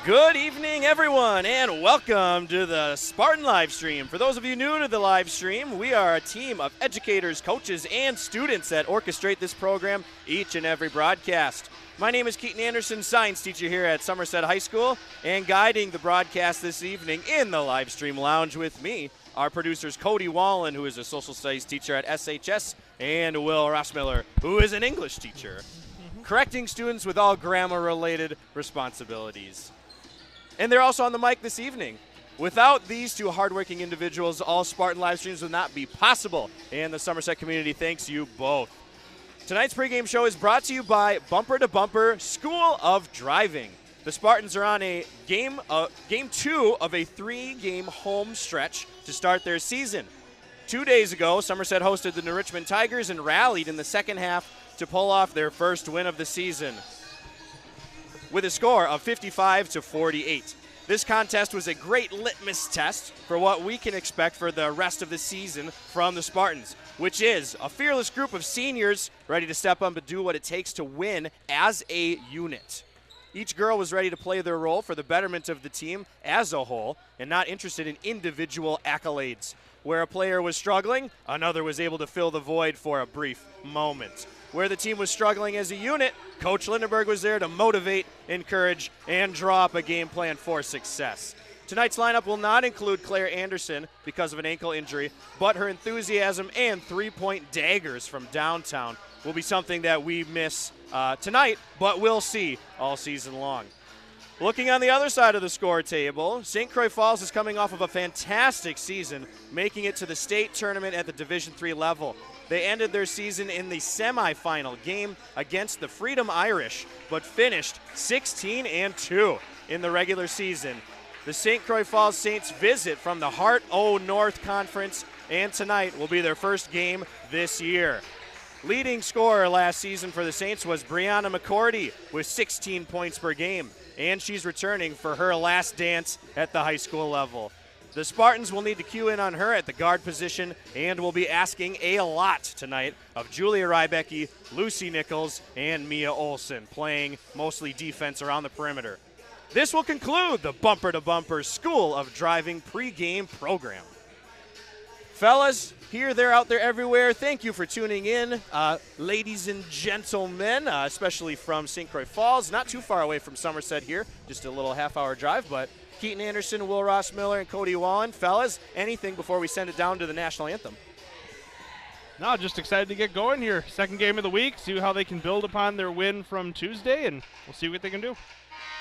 Good evening, everyone, and welcome to the Spartan live stream. For those of you new to the live stream, we are a team of educators, coaches, and students that orchestrate this program each and every broadcast. My name is Keaton Anderson, science teacher here at Somerset High School, and guiding the broadcast this evening in the live stream lounge with me, our producers Cody Wallen, who is a social studies teacher at SHS, and Will Rossmiller, who is an English teacher, correcting students with all grammar-related responsibilities. And they're also on the mic this evening. Without these two hardworking individuals, all Spartan live streams would not be possible, and the Somerset community thanks you both. Tonight's pregame show is brought to you by Bumper to Bumper School of Driving. The Spartans are on a game 2 of a 3-game home stretch to start their season. 2 days ago, Somerset hosted the New Richmond Tigers and rallied in the second half to pull off their first win of the season with a score of 55-48. This contest was a great litmus test for what we can expect for the rest of the season from the Spartans, which is a fearless group of seniors ready to step up and do what it takes to win as a unit. Each girl was ready to play their role for the betterment of the team as a whole and not interested in individual accolades. Where a player was struggling, another was able to fill the void for a brief moment. Where the team was struggling as a unit, Coach Lindenberg was there to motivate, encourage, and draw up a game plan for success. Tonight's lineup will not include Claire Anderson because of an ankle injury, but her enthusiasm and three-point daggers from downtown will be something that we miss tonight, but we'll see all season long. Looking on the other side of the score table, St. Croix Falls is coming off of a fantastic season, making it to the state tournament at the Division III level. They ended their season in the semifinal game against the Freedom Irish, but finished 16-2 in the regular season. The St. Croix Falls Saints visit from the Heart O North Conference, and tonight will be their first game this year. Leading scorer last season for the Saints was Brianna McCordy with 16 points per game, and she's returning for her last dance at the high school level. The Spartans will need to cue in on her at the guard position and will be asking a lot tonight of Julia Rybecki, Lucy Nichols, and Mia Olson, playing mostly defense around the perimeter. This will conclude the Bumper to Bumper School of Driving pregame program. Fellas, here, there, out there, everywhere, thank you for tuning in. Ladies and gentlemen, especially from St. Croix Falls, not too far away from Somerset here, just a little half-hour drive, but Keaton Anderson, Will Rossmiller, and Cody Wallen. Fellas, anything before we send it down to the national anthem? No, just excited to get going here. Second game of the week, see how they can build upon their win from Tuesday, and we'll see what they can do.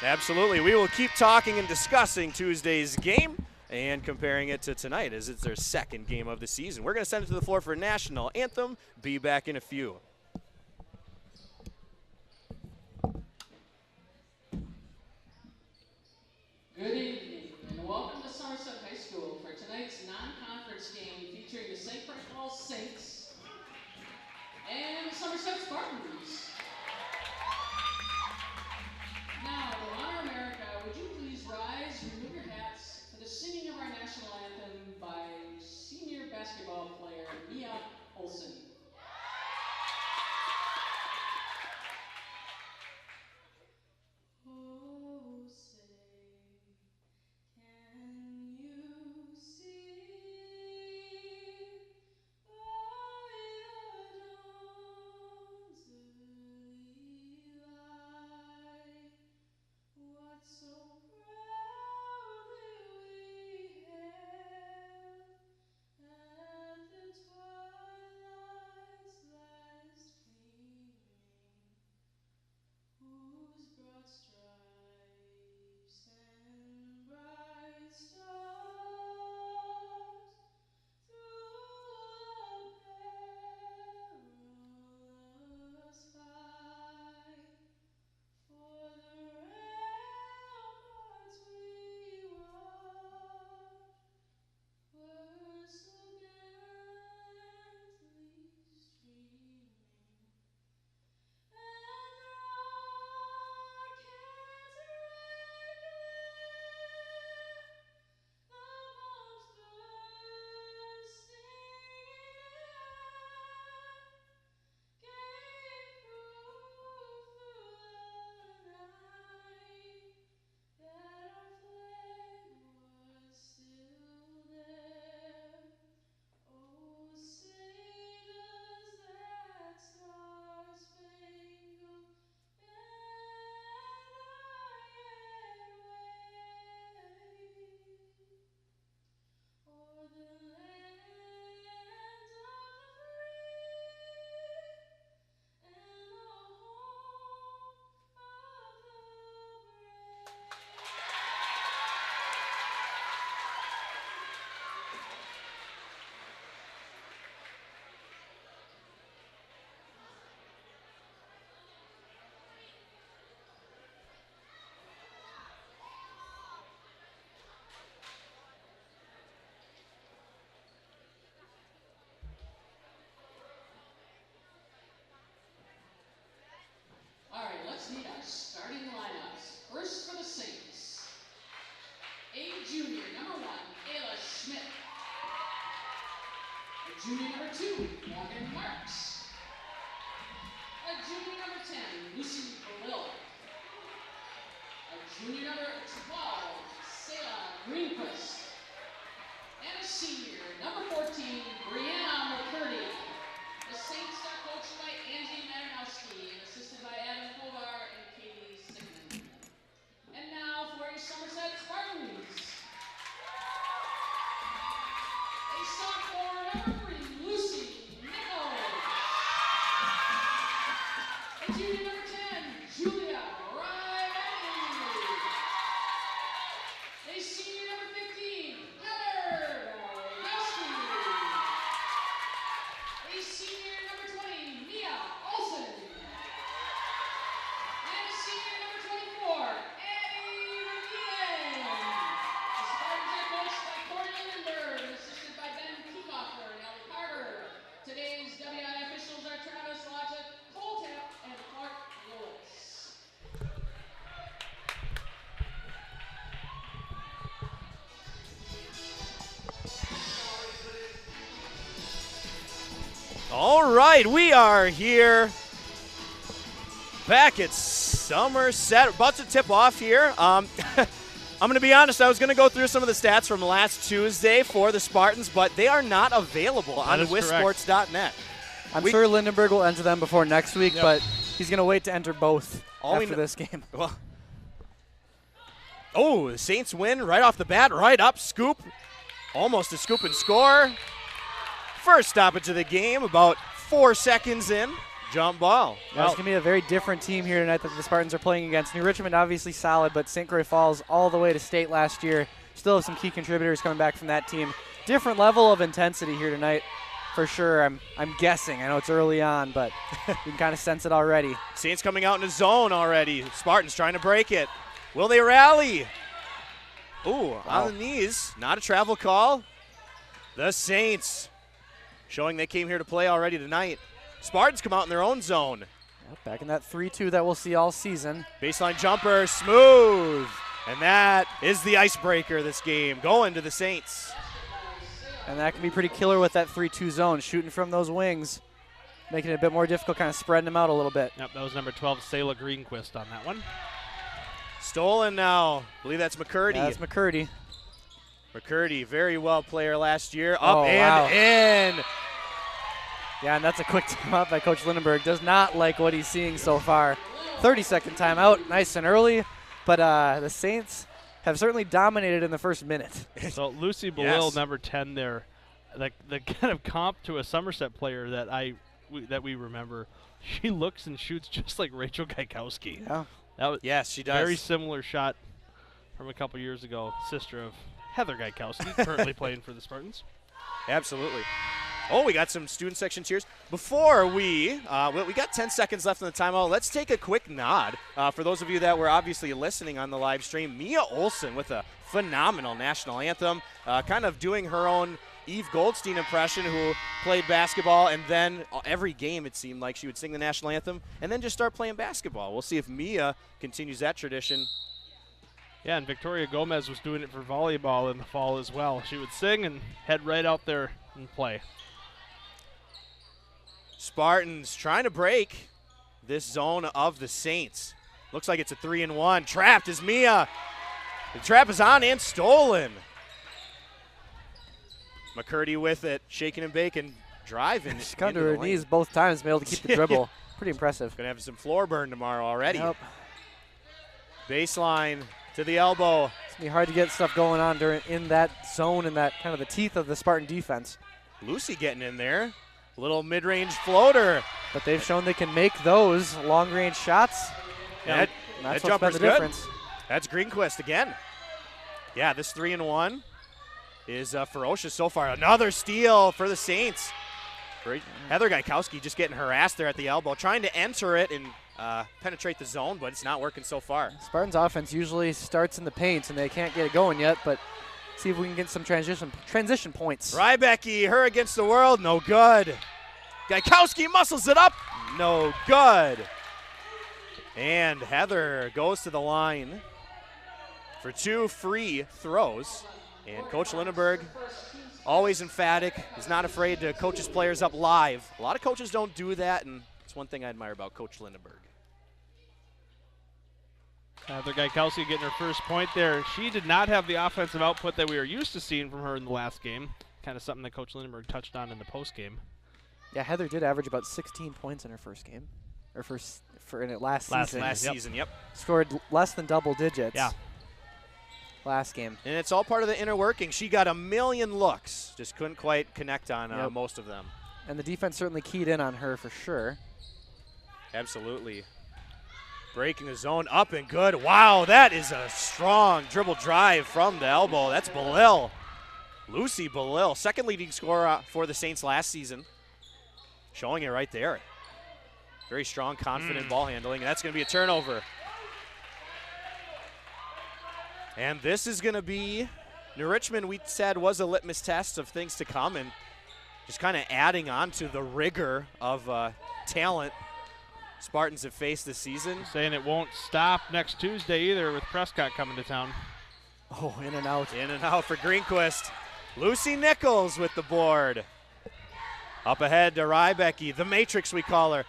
Absolutely. We will keep talking and discussing Tuesday's game and comparing it to tonight as it's their second game of the season. We're going to send it to the floor for national anthem. Be back in a few. Good evening, and welcome to Somerset High School for tonight's non-conference game featuring the St. Croix Falls Saints and the Somerset Spartans. Now, to honor America, would you please rise, remove your hats for the singing of our national anthem by senior basketball player Mia Olson. and marks. A junior number 10, Lucy Belil. A junior number 12, Selah Greenquist. And a senior, number 14, Brianna McCurdy. The Saints are coached by Angie Marinowski and assisted by Adam Kovar and Katie Sigmund. And now for your Somerset Spartans. A sophomore, number 3, Lucy Nichols. A junior number 10, Julia Riley. A senior number 15, Heather Valgowski. A senior number 20, Mia Olsen. And a senior number 24, Addie Ramirez. The Spartans are coached by Corey Lindenberg and assisted by Ben Kiekhofer and Ellie Carter. Today's WI officials are Travis Logic, Cole Tapp, and Clark Lewis. All right, we are here back at Somerset. About to tip off here. I'm going to be honest, I was going to go through some of the stats from last Tuesday for the Spartans, but they are not available on wissports.net. I'm sure Lindenberg will enter them before next week, but he's going to wait to enter both after this game. Well, oh, the Saints win right off the bat, right up, scoop. Almost a scoop and score. First stoppage of the game, about 4 seconds in. Jump ball. Well, it's going to be a very different team here tonight that the Spartans are playing against. New Richmond obviously solid, but St. Croix falls all the way to state last year. Still have some key contributors coming back from that team. Different level of intensity here tonight, for sure. I'm guessing. I know it's early on, but you can kind of sense it already. Saints coming out in a zone already. Spartans trying to break it. Will they rally? Ooh, on the knees. Not a travel call. The Saints showing they came here to play already tonight. Spartans come out in their own zone. Yep, back in that 3-2 that we'll see all season. Baseline jumper, smooth. And that is the icebreaker this game, going to the Saints. And that can be pretty killer with that 3-2 zone, shooting from those wings, making it a bit more difficult, kind of spreading them out a little bit. Yep, that was number 12, Selah Greenquist on that one. Stolen now. I believe that's McCurdy. Yeah, that's McCurdy. McCurdy, very well player last year. Up and in. Yeah, and that's a quick timeout by Coach Lindenberg. Does not like what he's seeing so far. 30-second timeout, nice and early. But the Saints have certainly dominated in the first minute. So Lucy Belil, number 10 there, the kind of comp to a Somerset player that we remember. She looks and shoots just like Rachel Gaikowski. Yeah. That was yes, she does. Very similar shot from a couple years ago. Sister of Heather Gaikowski, currently playing for the Spartans. Absolutely. Oh, we got some student section cheers. Before we got 10 seconds left in the timeout. Let's take a quick nod. For those of you that were obviously listening on the live stream, Mia Olsen with a phenomenal national anthem, kind of doing her own Eve Goldstein impression, who played basketball, and then every game it seemed like she would sing the national anthem and then just start playing basketball. We'll see if Mia continues that tradition. Yeah, and Victoria Gomez was doing it for volleyball in the fall as well. She would sing and head right out there and play. Spartans trying to break this zone of the Saints. Looks like it's a 3-and-1. Trapped is Mia. The trap is on and stolen. McCurdy with it, shaking and baking, driving. She's come to her knees both times, been able to keep the dribble. Pretty impressive. Gonna have some floor burn tomorrow already. Yep. Baseline to the elbow. It's gonna be hard to get stuff going on in that zone and that kind of the teeth of the Spartan defense. Lucy getting in there. Little mid-range floater. But they've shown they can make those long-range shots. Yeah, that's that what's been the difference. That's Greenquist again. Yeah, this 3-and-1 is ferocious so far. Another steal for the Saints. Heather Gaikowski just getting harassed there at the elbow, trying to enter it and penetrate the zone, but it's not working so far. Spartans offense usually starts in the paint, and they can't get it going yet, but see if we can get some transition points. Rybecky, her against the world, no good. Gaikowski muscles it up, no good. And Heather goes to the line for 2 free throws. And Coach Lindenberg always emphatic. He's not afraid to coach his players up live. A lot of coaches don't do that, and it's one thing I admire about Coach Lindenberg. Heather Gaikowski getting her first point there. She did not have the offensive output that we were used to seeing from her in the last game. Kind of something that Coach Lindenberg touched on in the postgame. Yeah, Heather did average about 16 points in her first game. Or last season. Last season, yep. Scored less than double digits. Yeah. Last game. And it's all part of the inner working. She got a million looks. Just couldn't quite connect on most of them. And the defense certainly keyed in on her for sure. Absolutely. Breaking the zone up and good. Wow, that is a strong dribble drive from the elbow. That's Belil. Lucy Belil, second leading scorer for the Saints last season. Showing it right there. Very strong, confident ball handling, and that's going to be a turnover. And this is going to be, New Richmond, we said, was a litmus test of things to come, and just kind of adding on to the rigor of talent Spartans have faced this season. Saying it won't stop next Tuesday either with Prescott coming to town. Oh, in and out. In and out for Greenquist. Lucy Nichols with the board. Up ahead to Rybecki, the matrix we call her.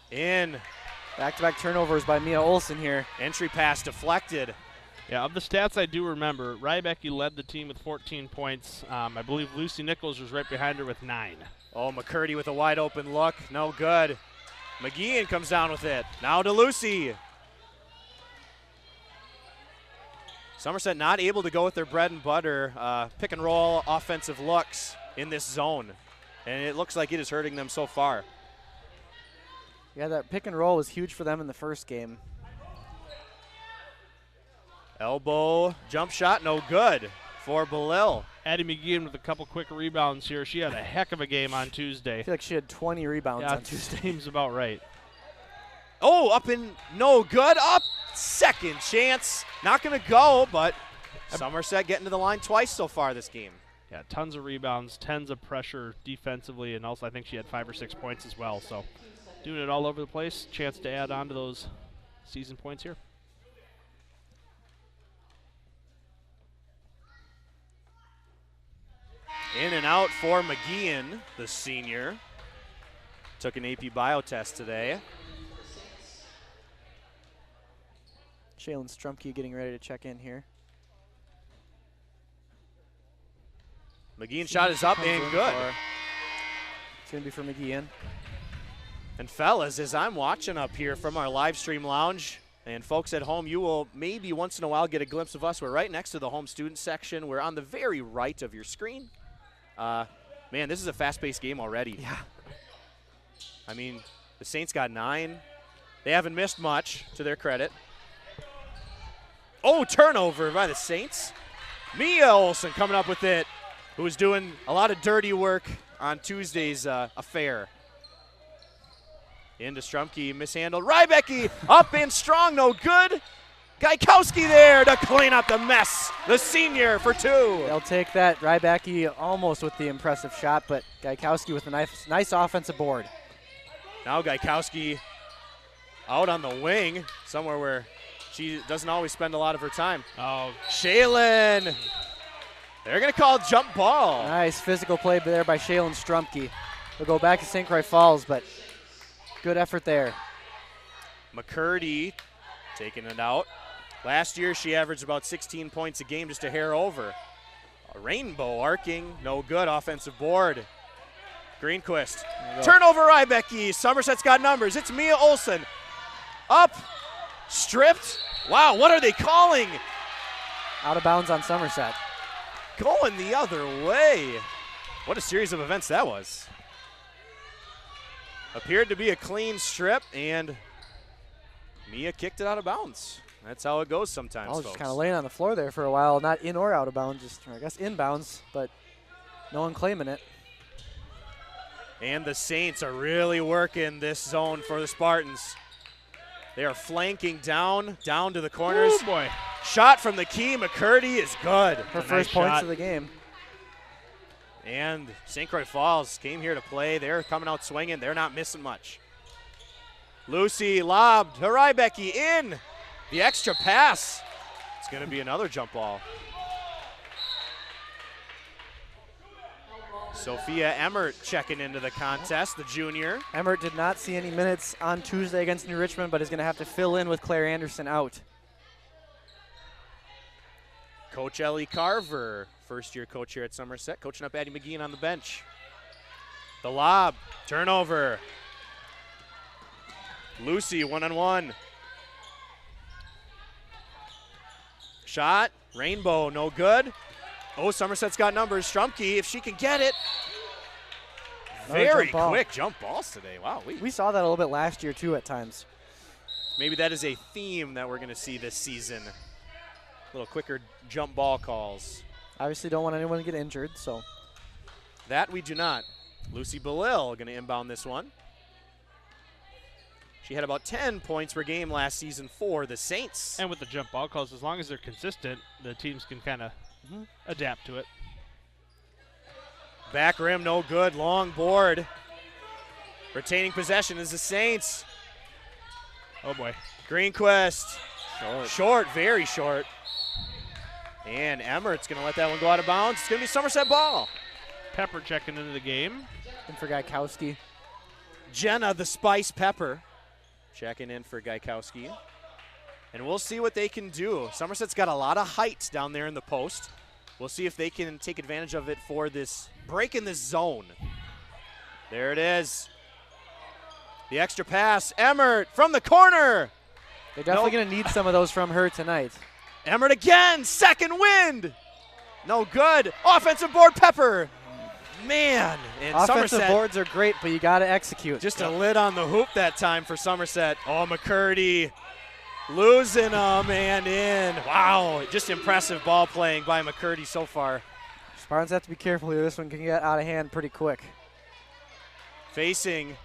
In. Back-to-back turnovers by Mia Olsen here. Entry pass deflected. Yeah, of the stats I do remember, Rybecki led the team with 14 points. I believe Lucy Nichols was right behind her with 9. Oh, McCurdy with a wide open look. No good. McGeehan comes down with it. Now to Lucy. Somerset not able to go with their bread and butter pick and roll offensive looks in this zone. And it looks like it is hurting them so far. Yeah, that pick and roll was huge for them in the first game. Elbow jump shot, no good for Belil. Addie McGeehan with a couple quick rebounds here. She had a heck of a game on Tuesday. I feel like she had 20 rebounds on Tuesday. Seems about right. Oh, up and no good. Up, second chance. Not going to go, but Somerset getting to the line twice so far this game. Yeah, tons of rebounds, tons of pressure defensively, and also I think she had 5 or 6 points as well. So doing it all over the place. Chance to add on to those season points here. In and out for McGeehan, the senior. Took an AP Bio test today. Shaylin Strumke getting ready to check in here. McGeehan shot is up and good. It's going to be for McGeehan. And fellas, as I'm watching up here from our live stream lounge, and folks at home, you will maybe once in a while get a glimpse of us. We're right next to the home student section. We're on the very right of your screen. Man, this is a fast-paced game already. Yeah. I mean, the Saints got 9. They haven't missed much, to their credit. Oh, turnover by the Saints. Mia Olsen coming up with it, who was doing a lot of dirty work on Tuesday's affair. Into Strumke, mishandled. Rybecki up and strong, no good. Gaikowski there to clean up the mess. The senior for 2. They'll take that. Rybecki almost with the impressive shot, but Gaikowski with a nice offensive board. Now Gaikowski out on the wing, somewhere where she doesn't always spend a lot of her time. Oh, Shaylin. They're going to call jump ball. Nice physical play there by Shaylin Strumke. We'll go back to St. Croix Falls, but good effort there. McCurdy taking it out. Last year she averaged about 16 points a game, just a hair over. A rainbow arcing, no good. Offensive board. Greenquist. Turnover Rybecki. Somerset's got numbers. It's Mia Olsen. Up. Stripped. Wow, what are they calling? Out of bounds on Somerset. Going the other way. What a series of events that was. Appeared to be a clean strip, and Mia kicked it out of bounds. That's how it goes sometimes, I was folks. just kind of laying on the floor there for a while, not in or out of bounds, just I guess inbounds, but no one claiming it. And the Saints are really working this zone for the Spartans. They are flanking down to the corners. Oh boy. Shot from the key. McCurdy is good. Her first points of the game. And St. Croix Falls came here to play. They're coming out swinging. They're not missing much. Lucy lobbed to Rybecki in. The extra pass. It's going to be another jump ball. Sophia Emmert checking into the contest, the junior. Emmert did not see any minutes on Tuesday against New Richmond, but is going to have to fill in with Claire Anderson out. Coach Ellie Carver, first-year coach here at Somerset, coaching up Addie McGeehan on the bench. The lob, turnover. Lucy, one-on-one. Shot, Rainbow, no good. Oh, Somerset's got numbers. Strumke, if she can get it. Very quick jump balls today. Wow. We saw that a little bit last year, too, at times. Maybe that is a theme that we're going to see this season. A little quicker jump ball calls. Obviously don't want anyone to get injured, so. That we do not. Lucy Belil going to inbound this one. She had about 10 points per game last season for the Saints. And with the jump ball calls, as long as they're consistent, the teams can kind of adapt to it. Back rim, no good. Long board. Retaining possession is the Saints. Oh, boy. Greenquist. Short, very short. And Emmert's going to let that one go out of bounds. It's going to be Somerset ball. Pepper checking into the game. And for Gaikowski. Jenna, the Spice Pepper, checking in for Gaikowski. And we'll see what they can do. Somerset's got a lot of height down there in the post. We'll see if they can take advantage of it for this break in this zone. There it is. The extra pass. Emmert from the corner. They're definitely going to need some of those from her tonight. Emmert again. Second wind. No good. Offensive board, Pepper. Man. And offensive Somerset, boards are great, but you got to execute. Just a lid on the hoop that time for Somerset. Oh, McCurdy losing them and in. Wow. Just impressive ball playing by McCurdy so far. Spartans have to be careful here. This one can get out of hand pretty quick. Facing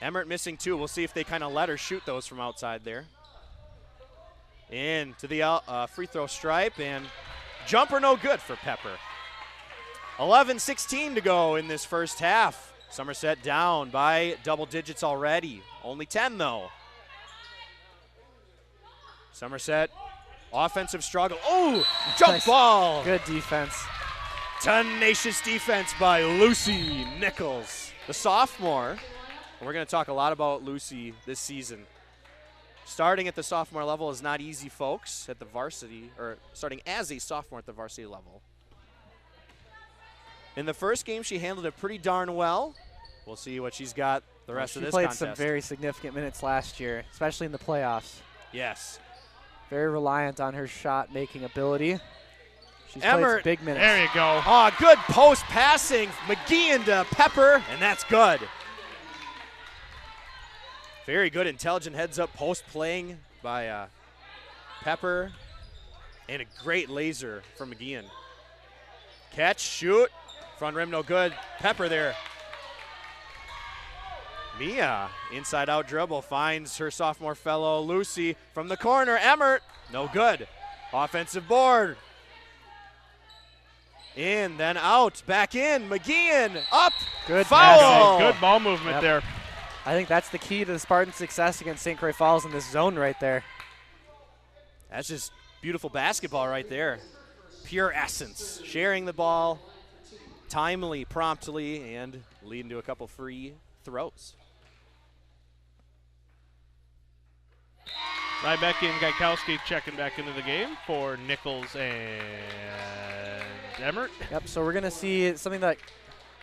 Emmert missing two. We'll see if they kind of let her shoot those from outside there. In to the free throw stripe, and jumper no good for Pepper. 11:16 to go in this first half. Somerset down by double digits already. Only 10 though. Somerset, offensive struggle. Oh, jump Nice. ball. Good defense. Tenacious defense by Lucy Nichols, the sophomore. And we're going to talk a lot about Lucy this season. Starting at the sophomore level is not easy, folks, at the varsity, or starting as a sophomore at the varsity level. In the first game, she handled it pretty darn well. We'll see what she's got the rest of this contest. She played some very significant minutes last year, especially in the playoffs. Yes. Very reliant on her shot-making ability. She's Emmert, played big minutes. There you go. Oh, good post passing. McGeehan to Pepper, and that's good. Very good, intelligent heads-up post playing by Pepper, and a great laser from McGeehan. Catch, shoot, front rim no good. Pepper there. Mia, inside-out dribble, finds her sophomore fellow Lucy from the corner. Emmert, no good. Offensive board. In, then out, back in. McGeehan, up, Good foul. passing. Good ball movement there. I think that's the key to the Spartan success against St. Croix Falls in this zone right there. That's just beautiful basketball right there. Pure essence. Sharing the ball timely, promptly, and leading to a couple free throws. Rybecky and Gaikowski checking back into the game for Nichols and Emmert. Yep, so we're going to see something that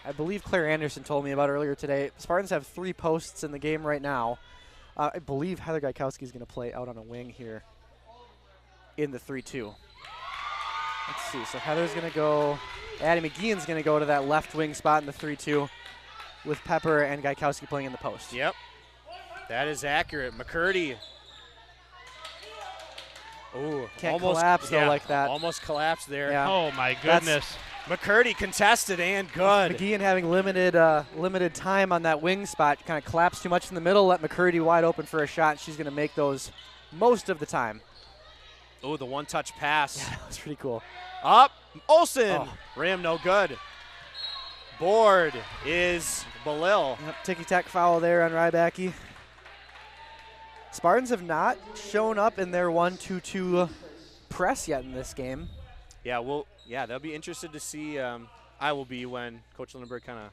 I believe Claire Anderson told me about earlier today. Spartans have 3 posts in the game right now. I believe Heather Gaikowski is going to play out on a wing here in the 3-2. Let's see. So Heather's going to go. Addie McGeehan's going to go to that left wing spot in the 3-2 with Pepper and Gaikowski playing in the post. Yep, that is accurate. McCurdy. Ooh, Can't collapse, though, like that. Almost collapsed there. Yeah. Oh, my goodness. McCurdy contested and good. McGeehan having limited time on that wing spot, kind of collapsed too much in the middle, let McCurdy wide open for a shot. She's going to make those most of the time. Oh, the one-touch pass. Yeah, that was pretty cool. Up, Olsen. Oh. Rim, no good. Board is Belil. Yep, ticky-tack foul there on Rybacky. Spartans have not shown up in their 1-2-2 press yet in this game. Yeah, they'll be interested to see I will be when Coach Lindenberg kind of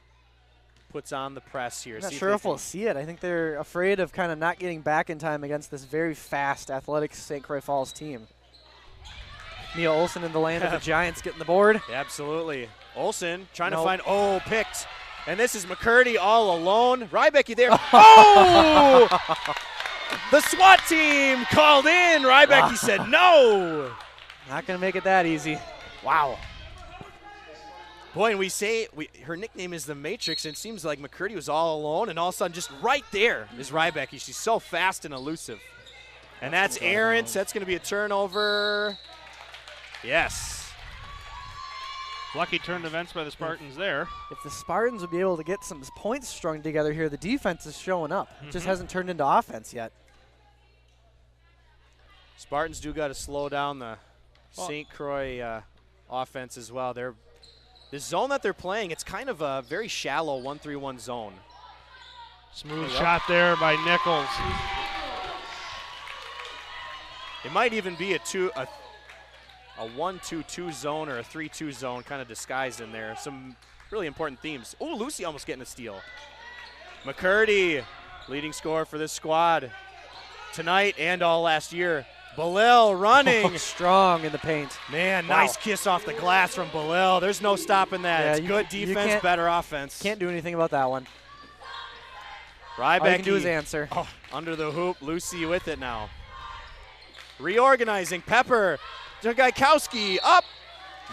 puts on the press here. I'm not sure if we'll see it. I think they're afraid of kind of not getting back in time against this very fast, athletic St. Croix Falls team. Mia Olsen in the land of the Giants getting the board. Yeah, absolutely. Olsen trying to find, picked. And this is McCurdy all alone. Rybecki there. Oh! The SWAT team called in. Rybecki said no. Not going to make it that easy. Wow. Boy, and we say her nickname is the Matrix, and it seems like McCurdy was all alone, and all of a sudden just right there is Rybecki. She's so fast and elusive. And that's errant. That's going to be a turnover. Yes. Lucky turn events by the Spartans there. If the Spartans would be able to get some points strung together here, the defense is showing up. It just hasn't turned into offense yet. Spartans do got to slow down the St. Croix offense as well. The zone that they're playing, it's kind of a very shallow 1-3-1 zone. Smooth shot there by Nichols. It might even be a 1-2-2 zone or a 3-2 zone kind of disguised in there. Some really important themes. Oh, Lucy almost getting a steal. McCurdy, leading scorer for this squad tonight and all last year. Belil running. Strong in the paint. Man, nice kiss off the glass from Belil. There's no stopping that. Yeah, it's good defense, better offense. Can't do anything about that one. Rybecki. All you can do is answer. Oh, under the hoop. Lucy with it now. Reorganizing. Pepper. Gaikowski up.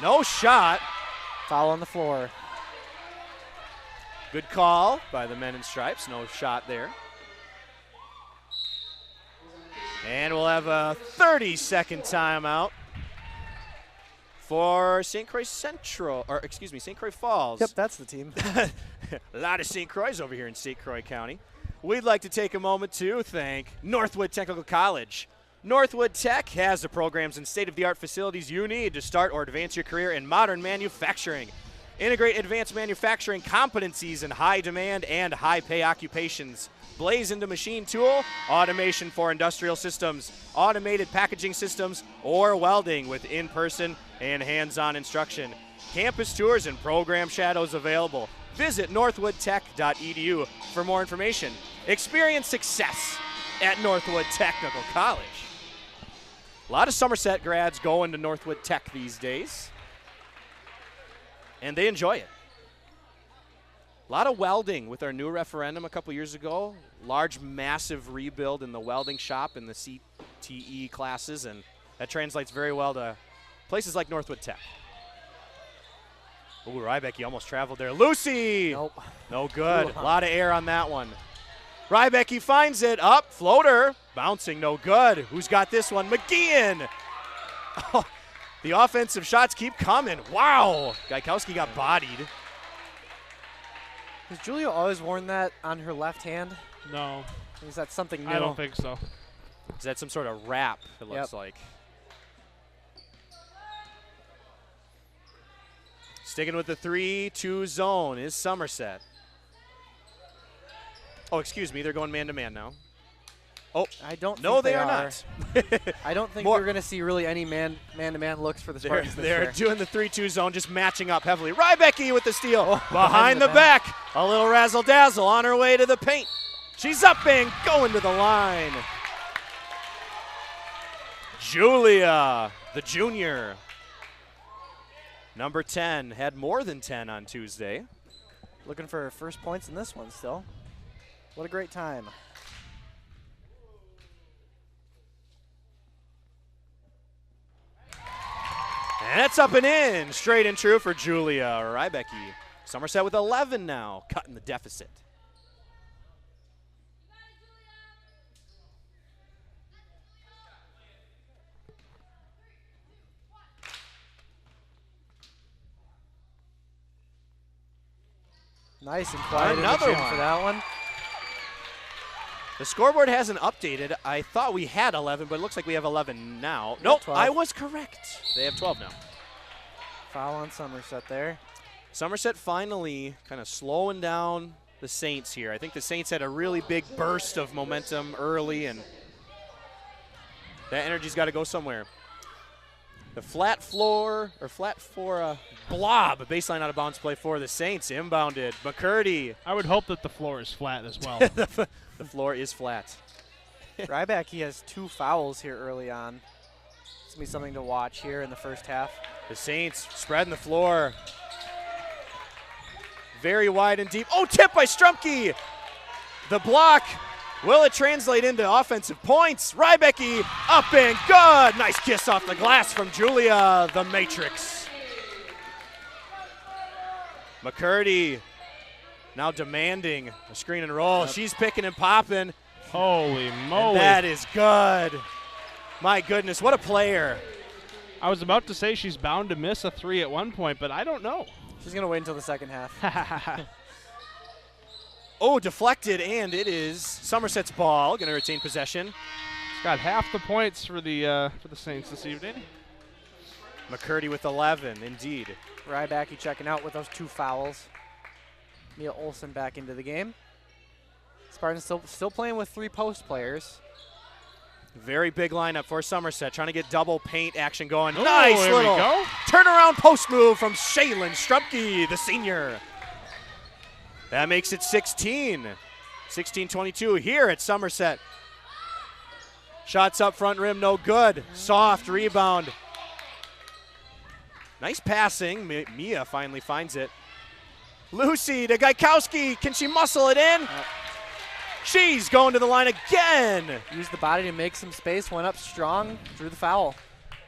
No shot. Foul on the floor. Good call by the men in stripes. No shot there. And we'll have a 30-second timeout for St. Croix Central, or excuse me, St. Croix Falls. Yep, that's the team. A lot of St. Croix over here in St. Croix County. We'd like to take a moment to thank Northwood Technical College. Northwood Tech has the programs and state-of-the-art facilities you need to start or advance your career in modern manufacturing. Integrate advanced manufacturing competencies in high-demand and high-pay occupations. Blaze into machine tool, automation for industrial systems, automated packaging systems, or welding with in-person and hands-on instruction. Campus tours and program shadows available. Visit northwoodtech.edu for more information. Experience success at Northwood Technical College. A lot of Somerset grads going to Northwood Tech these days, and they enjoy it. A lot of welding with our new referendum a couple years ago. Large, massive rebuild in the welding shop in the CTE classes, and that translates very well to places like Northwood Tech. Ooh, Rybecki almost traveled there. Lucy! Nope. No good. A lot of air on that one. Rybecki finds it. Up. Floater. Bouncing. No good. Who's got this one? McGeehan! Oh, the offensive shots keep coming. Wow. Gaikowski got bodied. Has Julia always worn that on her left hand? No. Or is that something new? I don't think so. Is that some sort of wrap, it looks like? Sticking with the 3-2 zone is Somerset. Oh, excuse me. They're going man-to-man now. Oh, I don't no, think they are not. I don't think we're going to see really any man-to-man looks for the Spartans this They're year. doing the 3-2 zone, just matching up heavily. Rybecki with the steal. Behind the back. A little razzle-dazzle on her way to the paint. She's up and going to the line. Julia, the junior. Number 10, had more than 10 on Tuesday. Looking for her first points in this one still. What a great time. And that's up and in. Straight and true for Julia Rybecki. Somerset with 11 now, cutting the deficit. Nice and quiet Another in the gym one for that one. The scoreboard hasn't updated. I thought we had 11, but it looks like we have 11 now. Nope, 12. I was correct. They have 12 now. Foul on Somerset there. Somerset finally kind of slowing down the Saints here. I think the Saints had a really big burst of momentum early, and that energy's got to go somewhere. The flat floor, or flat for blob, baseline out of bounds play for the Saints. Inbounded. McCurdy. I would hope that the floor is flat as well. The floor is flat. Ryback, he has 2 fouls here early on. It's going to be something to watch here in the first half. The Saints spreading the floor. Very wide and deep. Oh, tip by Strumke. The block. Will it translate into offensive points? Rybecky up and good. Nice kiss off the glass from Julia, the Matrix. McCurdy now demanding a screen and roll. Yep. She's picking and popping. Holy moly. And that is good. My goodness, what a player. I was about to say she's bound to miss a 3 at one point, but I don't know. She's going to wait until the second half. Oh, deflected, and it is Somerset's ball. Going to retain possession. It's got half the points for the Saints this evening. McCurdy with 11, indeed. Rybacky checking out with those 2 fouls. Mia Olsen back into the game. Spartans still playing with 3 post players. Very big lineup for Somerset, trying to get double paint action going. Oh, nice little go. turnaround post move from Shaylin Strumke, the senior. That makes it 16. 16-22 here at Somerset. Shots up front rim, no good. Soft rebound. Nice passing. Mia finally finds it. Lucy to Gaikowski. Can she muscle it in? She's going to the line again. Used the body to make some space, went up strong, drew the foul.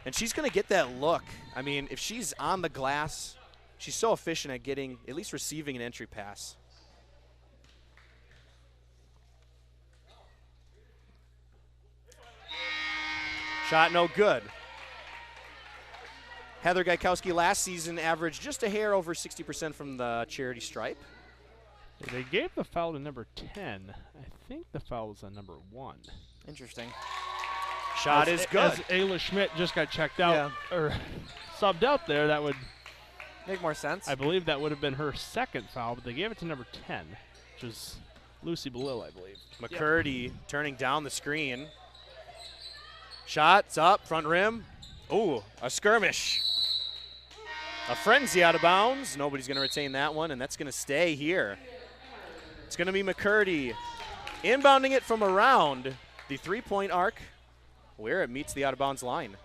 And she's going to get that look. I mean, if she's on the glass, she's so efficient at getting, at least receiving an entry pass. Shot no good. Heather Gaikowski last season averaged just a hair over 60% from the charity stripe. They gave the foul to number 10. I think the foul was on number 1. Interesting. Shot is good. As Ayla Schmidt just got checked out, or subbed out there, that would make more sense. I believe that would have been her second foul, but they gave it to number 10, which is Lucy Belil, I believe. McCurdy turning down the screen. Shots up, front rim. Ooh, a skirmish. A frenzy out of bounds. Nobody's going to retain that one, and that's going to stay here. It's going to be McCurdy inbounding it from around the 3-point arc where it meets the out-of-bounds line.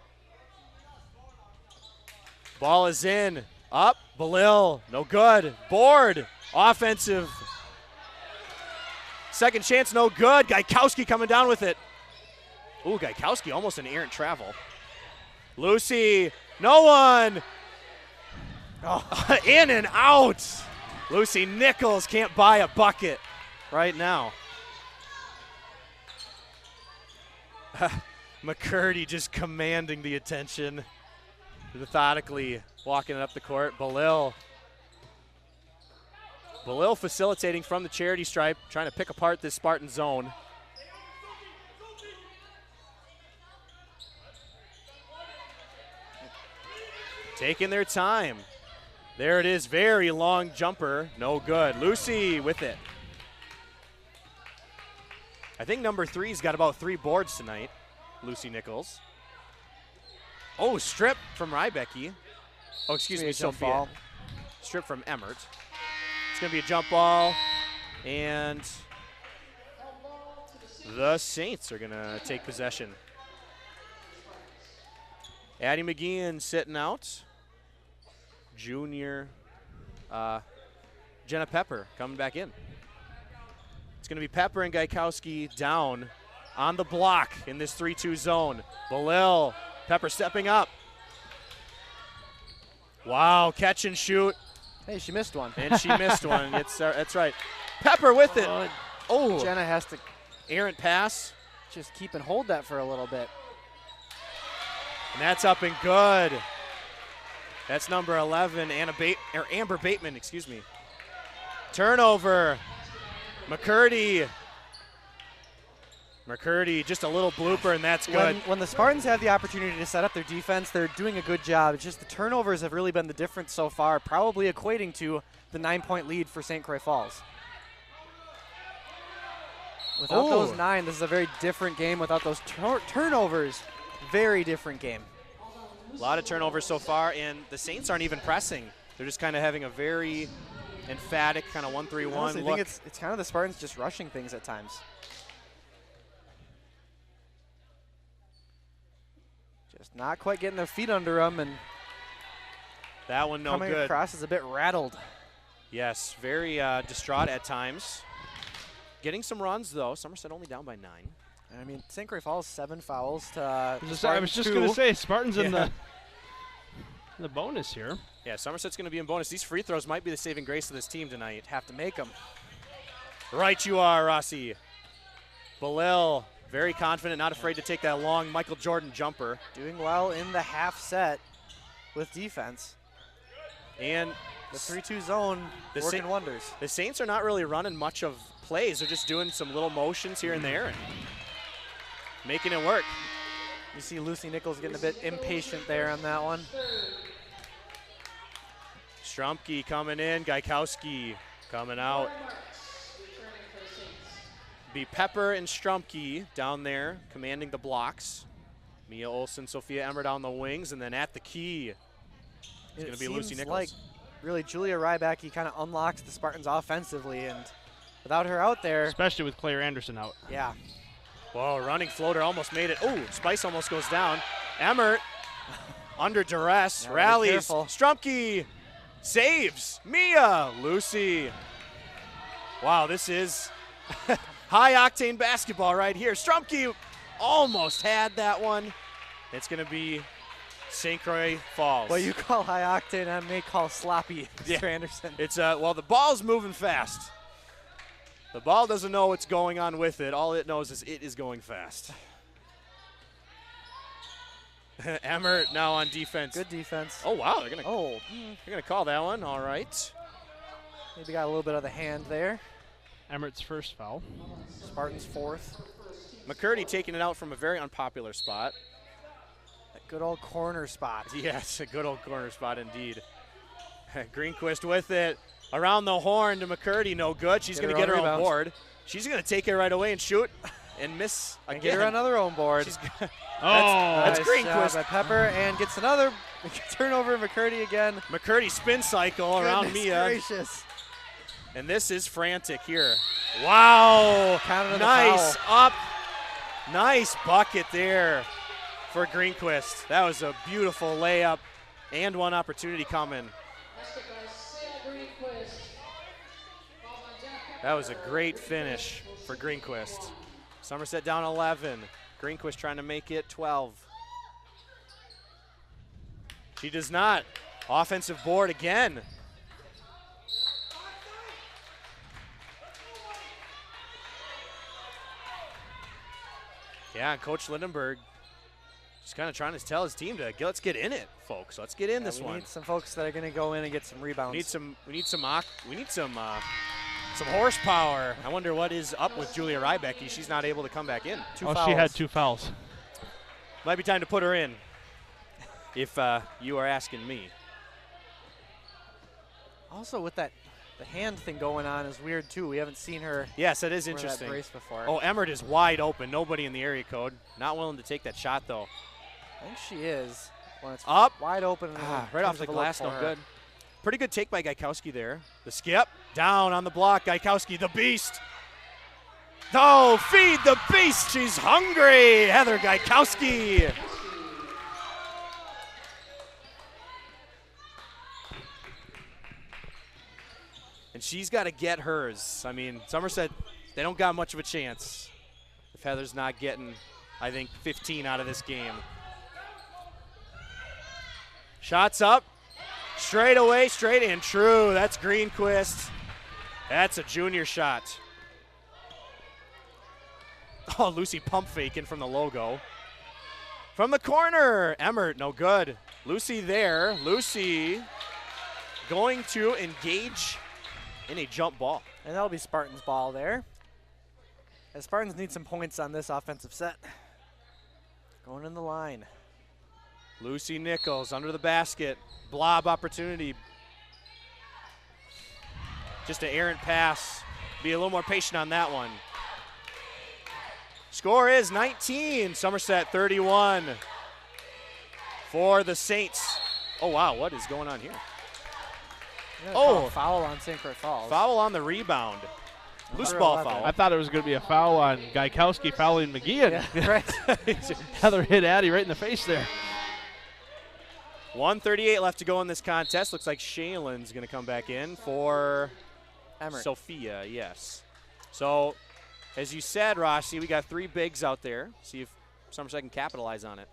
Ball is in. Up. Belil. No good. Board. Offensive. Second chance, no good. Gaikowski coming down with it. Ooh, Gaikowski almost an errant travel. Lucy. No one. Oh, in and out. Lucy Nichols can't buy a bucket right now. McCurdy just commanding the attention, methodically walking it up the court. Belil facilitating from the charity stripe, trying to pick apart this Spartan zone. Taking their time. There it is, very long jumper, no good. Lucy with it. I think number 3's got about 3 boards tonight, Lucy Nichols. Oh, strip from Rybecky. Oh, excuse me, Sophia. Ball. Strip from Emmert. It's going to be a jump ball, and the Saints are going to take possession. Addie McGeehan sitting out. Junior Jenna Pepper coming back in. It's going to be Pepper and Gaikowski down on the block in this 3-2 zone. Belil, Pepper stepping up. Wow, catch and shoot. Hey, she missed one. And she missed one. That's right. Pepper with it. Oh, Jenna has to errant pass. just keep and hold that for a little bit. And that's up and good. That's number 11, Amber Bateman, excuse me. Turnover. McCurdy, just a little blooper, and that's good. When the Spartans have the opportunity to set up their defense, they're doing a good job. It's just the turnovers have really been the difference so far, probably equating to the 9-point lead for St. Croix Falls. Without those 9, this is a very different game. Without those turnovers, very different game. A lot of turnovers so far, and the Saints aren't even pressing. They're just kind of having a very emphatic kind of 1-3-1 Honestly, look. I think it's kind of the Spartans just rushing things at times. Just not quite getting their feet under them, and that one no coming good. across is a bit rattled. Yes, very distraught at times. Getting some runs, though. Somerset only down by 9. I mean, St. Croix Falls 7 fouls to I was Spartans just 2. going to say, Spartans in the bonus here. Yeah, Somerset's going to be in bonus. These free throws might be the saving grace of this team tonight. Have to make them. Right you are, Rossi. Belil, very confident, not afraid to take that long Michael Jordan jumper. Doing well in the half set with defense. And the 3-2 zone working wonders. The Saints are not really running much of plays. They're just doing some little motions here and there and making it work. You see Lucy Nichols getting a bit impatient there on that one. Strumke coming in, Gaikowski coming out. Be Pepper and Strumke down there commanding the blocks. Mia Olsen, Sophia Emmert on the wings, and then at the key, it's going to be Lucy Nichols. Like really Julia Rybacki kind of unlocks the Spartans offensively, and without her out there. Especially with Claire Anderson out. Yeah. Whoa, running floater almost made it. Oh, Spice almost goes down. Emmert under duress, Yeah, rallies. Strumke saves. Mia, Lucy. Wow, this is high-octane basketball right here. Strumke almost had that one. It's going to be St. Croix Falls. What you call high-octane, I may call sloppy, Mr. Yeah. Anderson. It's well, the ball's moving fast. The ball doesn't know what's going on with it. All it knows is it is going fast. Emmert now on defense. Good defense. Oh, wow. They're gonna call that one. All right. Maybe got a little bit of the hand there. Emmert's first foul. Spartans 4th. McCurdy taking it out from a very unpopular spot. That good old corner spot. Yes, a good old corner spot indeed. Greenquist with it. Around the horn to McCurdy, no good. She's going to get her own board. She's going to take it right away and shoot and miss again. Get her another own board. That's nice Greenquist. By Pepper, and gets another turnover. McCurdy again. McCurdy spin cycle around Mia. Gracious. And this is frantic here. Wow. Nice up. Nice bucket there for Greenquist. That was a beautiful layup and one opportunity coming. That was a great finish for Greenquist. Somerset down 11. Greenquist trying to make it 12. She does not. Offensive board again. Yeah, and Coach Lindenberg just kind of trying to tell his team to let's get in it, folks. Let's get in this one. We need some folks that are going to go in and get some rebounds. We need some horsepower. I wonder what is up with Julia Rybacki. She's not able to come back in. She had 2 fouls. Might be time to put her in, if you are asking me. Also, with the hand thing going on is weird too. We haven't seen her. Yes, it is wear interesting. That brace before. Oh, Emmert is wide open. Nobody in the area code. Not willing to take that shot though. I think she is. When it's up, wide open. Right off the glass, no good. Pretty good take by Gaikowski there. The skip, down on the block. Gaikowski, the beast. Oh, feed the beast. She's hungry. Heather Gaikowski. And she's got to get hers. I mean, Somerset, they don't got much of a chance if Heather's not getting, I think, 15 out of this game. Shots up. Straight away, straight and true. That's Greenquist. That's a junior shot. Oh, Lucy pump faking from the logo. From the corner, Emmert, no good. Lucy there. Lucy going to engage in a jump ball. And that'll be Spartans' ball there. As Spartans need some points on this offensive set. Going in the line. Lucy Nichols under the basket. Blob opportunity. Just an errant pass. Be a little more patient on that one. Score is 19. Somerset 31. for the Saints. Oh, wow, what is going on here? Oh, foul on St. Croix Falls. Foul on the rebound. Loose ball foul. I thought it was going to be a foul on Gaikowski fouling McGee. Yeah, right. Heather hit Addie right in the face there. 1:38 left to go in this contest. Looks like Shaylin's going to come back in for Emmert. Sophia, yes. So, as you said, Rossi, we got 3 bigs out there. See if Somerset can capitalize on it.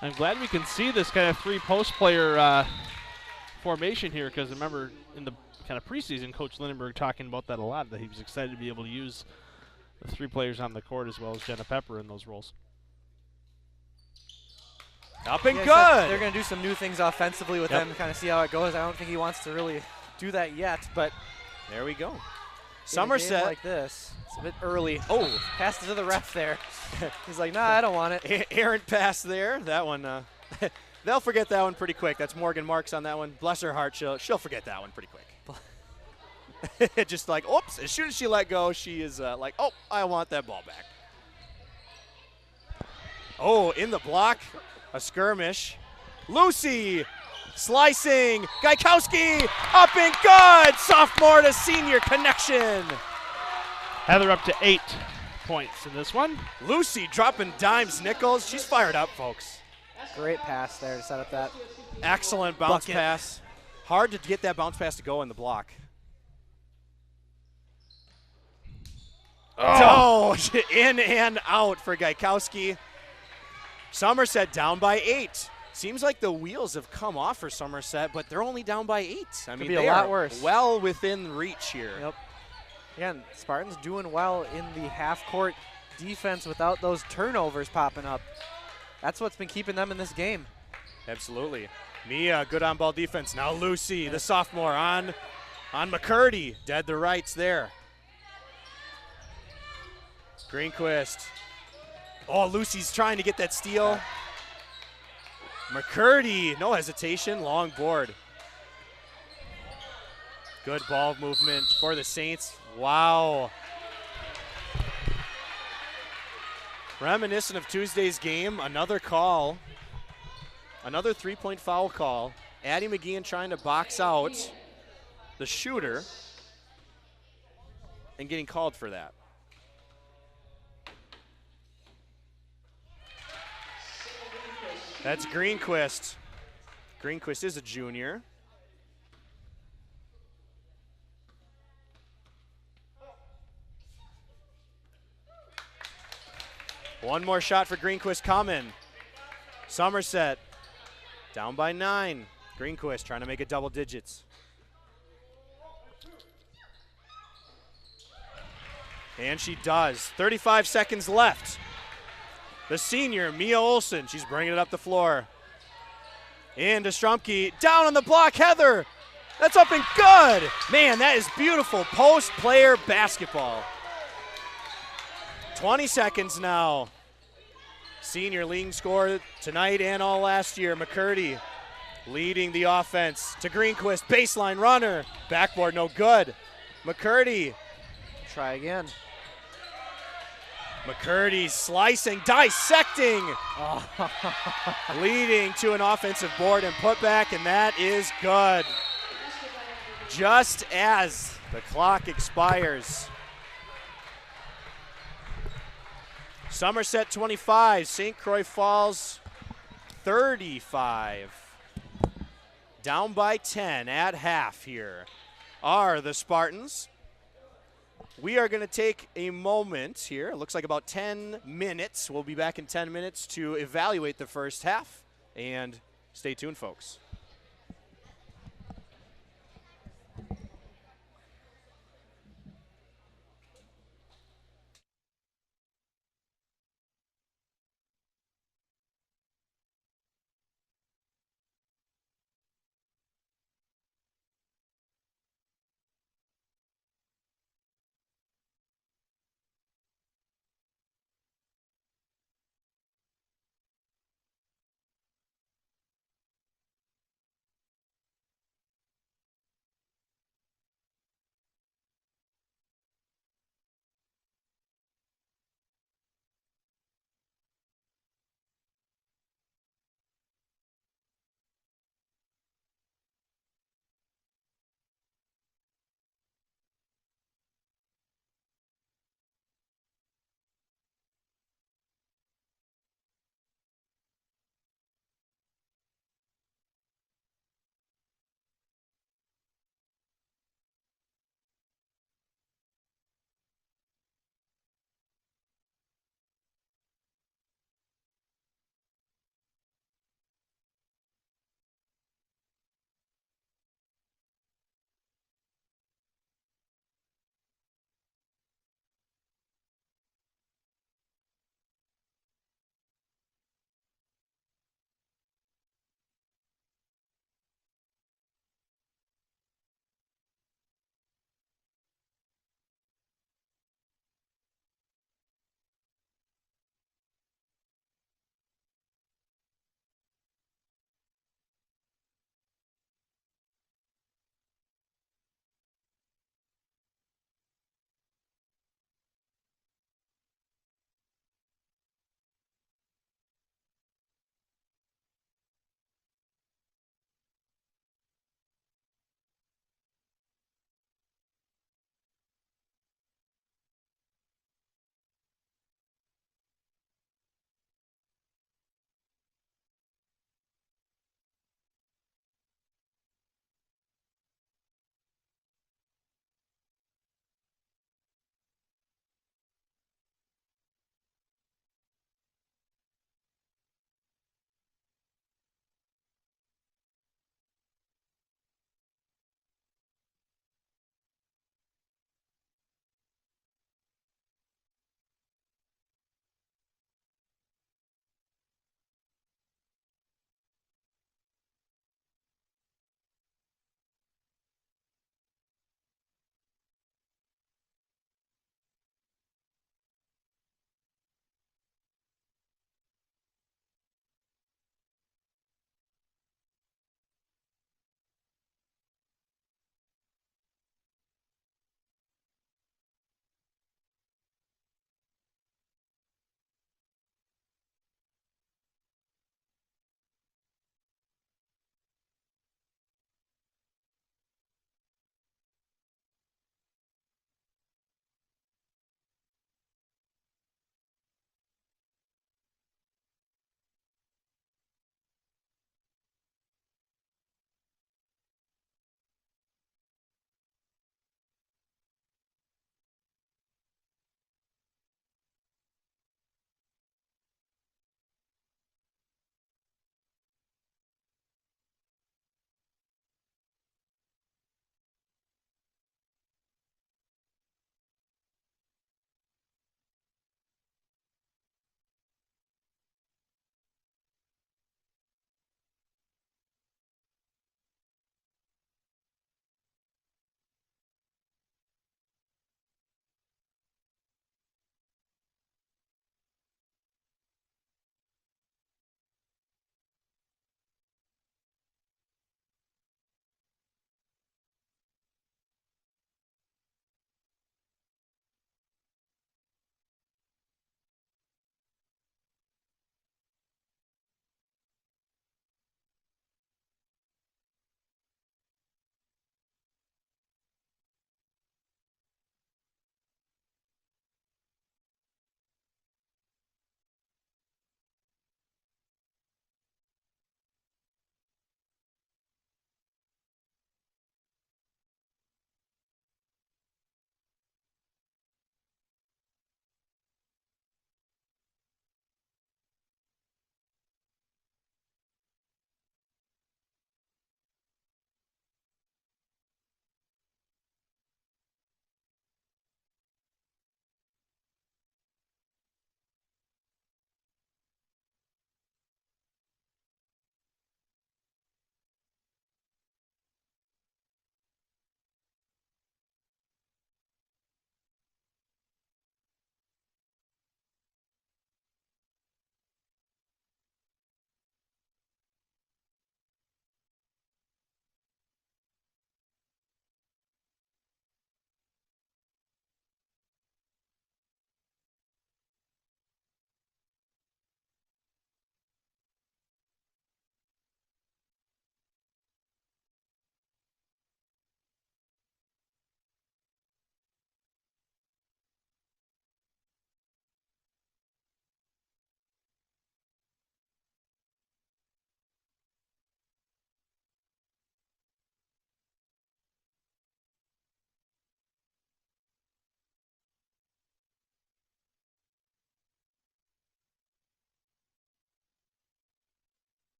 I'm glad we can see this kind of 3-post player formation here, because remember in the kind of preseason, Coach Lindenberg talking about that a lot, that he was excited to be able to use the 3 players on the court as well as Jenna Pepper in those roles. Up and Yeah, good. They're going to do some new things offensively with them, kind of see how it goes. I don't think he wants to really do that yet, but there we go. in a game Somerset like this, it's a bit early. Oh, passed it to the ref there. He's like, nah, I don't want it. Errant pass there. That one, they'll forget that one pretty quick. That's Morgan Marks on that one. Bless her heart, she'll forget that one pretty quick. Just like, oops, as soon as she let go, she is like, oh, I want that ball back. Oh, in the block, a skirmish. Lucy slicing, Gaikowski up and good. Sophomore to senior connection. Heather up to 8 points in this one. Lucy dropping dimes, nickels. She's fired up, folks. Great pass there to set up that. Excellent bounce Bucket. pass. Hard to get that bounce pass to go in the block. Oh, in and out for Gaikowski. Somerset down by 8. Seems like the wheels have come off for Somerset, but they're only down by 8. I mean, be they a lot are worse. well within reach here. Yep. Again, Spartans doing well in the half-court defense without those turnovers popping up. That's what's been keeping them in this game. Absolutely. Mia, good on-ball defense. Now Lucy, the sophomore, on McCurdy. Dead to rights there. Greenquist. Oh, Lucy's trying to get that steal. McCurdy, no hesitation, long board. Good ball movement for the Saints. Wow. Reminiscent of Tuesday's game, another call. Another 3-point foul call. Addie McGeehan trying to box out the shooter and getting called for that. That's Greenquist. Greenquist is a junior. One more shot for Greenquist coming. Somerset down by 9. Greenquist trying to make it double digits. And she does. 35 seconds left. The senior, Mia Olson, she's bringing it up the floor. And to Strumke, down on the block, Heather. That's up and good. Man, that is beautiful post-player basketball. 20 seconds now. Senior leading scorer tonight and all last year. McCurdy leading the offense to Greenquist. Baseline runner. Backboard no good. McCurdy. Try again. McCurdy slicing, dissecting. Leading to an offensive board and putback, and that is good. Just as the clock expires. Somerset 25, St. Croix Falls 35. Down by 10 at half here are the Spartans. We are going to take a moment here. It looks like about 10 minutes. We'll be back in 10 minutes to evaluate the first half. And stay tuned, folks.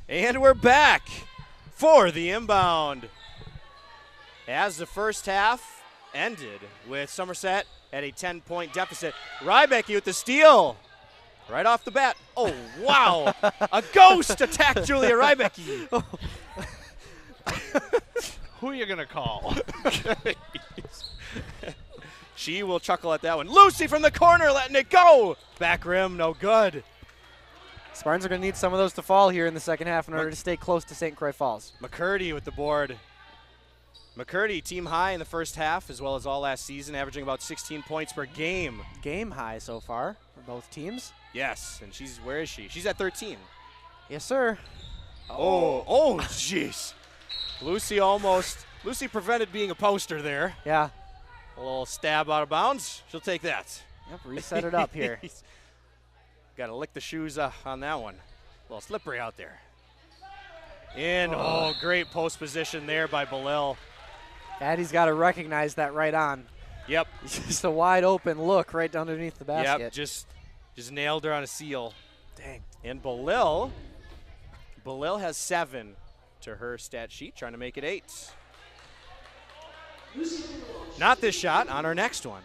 And we're back for the inbound. As the first half ended with Somerset at a 10-point deficit. Rybecki with the steal. Right off the bat. Oh, wow. A ghost attacked Julia Rybecki. Who are you going to call? She will chuckle at that one. Lucy from the corner letting it go. Back rim, no good. Spartans are going to need some of those to fall here in the second half in order to stay close to St. Croix Falls. McCurdy with the board. McCurdy, team high in the first half as well as all last season, averaging about 16 points per game. Game high so far for both teams. Yes, and where is she? She's at 13. Yes, sir. Oh, jeez. Lucy prevented being a poster there. Yeah. A little stab out of bounds. She'll take that. Yep, reset it up here. Got to lick the shoes on that one. A little slippery out there. Great post position there by Belil. Addie's got to recognize that right on. Yep. Just a wide open look right underneath the basket. Yep, just nailed her on a seal. Dang. And Belil has 7 to her stat sheet, trying to make it 8. Not this shot, on our next one.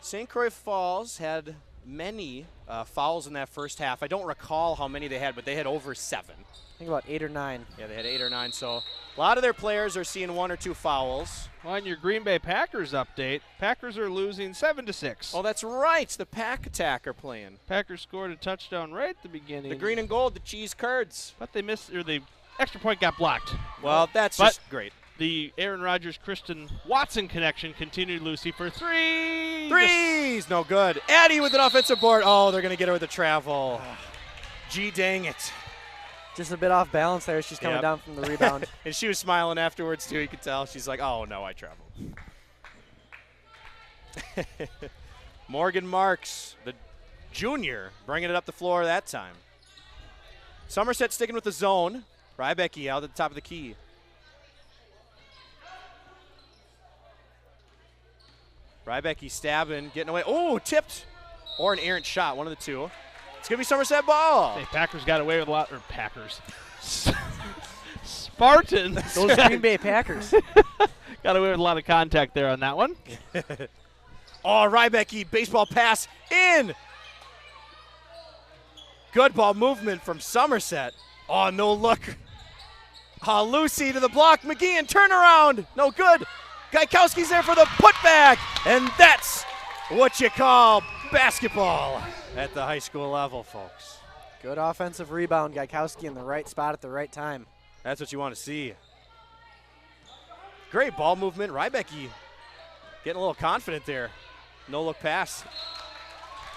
St. Croix Falls had many fouls in that first half. I don't recall how many they had, but they had over 7. I think about 8 or 9. Yeah, they had 8 or 9, so a lot of their players are seeing 1 or 2 fouls. On your Green Bay Packers update, Packers are losing 7-6. Oh, that's right. The Pack Attack are playing. Packers scored a touchdown right at the beginning. The green and gold, the cheese curds. But they missed, or the extra point got blocked. Well, that's just great. The Aaron Rodgers-Kristen Watson connection continued, Lucy, for 3. Threes, no good. Addie with an offensive board. Oh, they're going to get her with the travel. Gee, dang it. Just a bit off balance there. She's coming down from the rebound. And she was smiling afterwards, too. You could tell. She's like, oh, no, I traveled. Morgan Marks, the junior, bringing it up the floor that time. Somerset sticking with the zone. Rybecki out at the top of the key. Rybecki stabbing, getting away. Oh, tipped. Or an errant shot, one of the two. It's going to be Somerset ball. Hey, Packers got away with a lot, or Packers. Spartans. Those Green Bay Packers. Got away with a lot of contact there on that one. Rybecki, baseball pass in. Good ball movement from Somerset. Oh, no look. Lucy to the block. McGeehan, turnaround. No good. Gaikowski's there for the putback. And that's what you call basketball at the high school level, folks. Good offensive rebound. Gaikowski in the right spot at the right time. That's what you want to see. Great ball movement. Rybecki getting a little confident there. No look pass.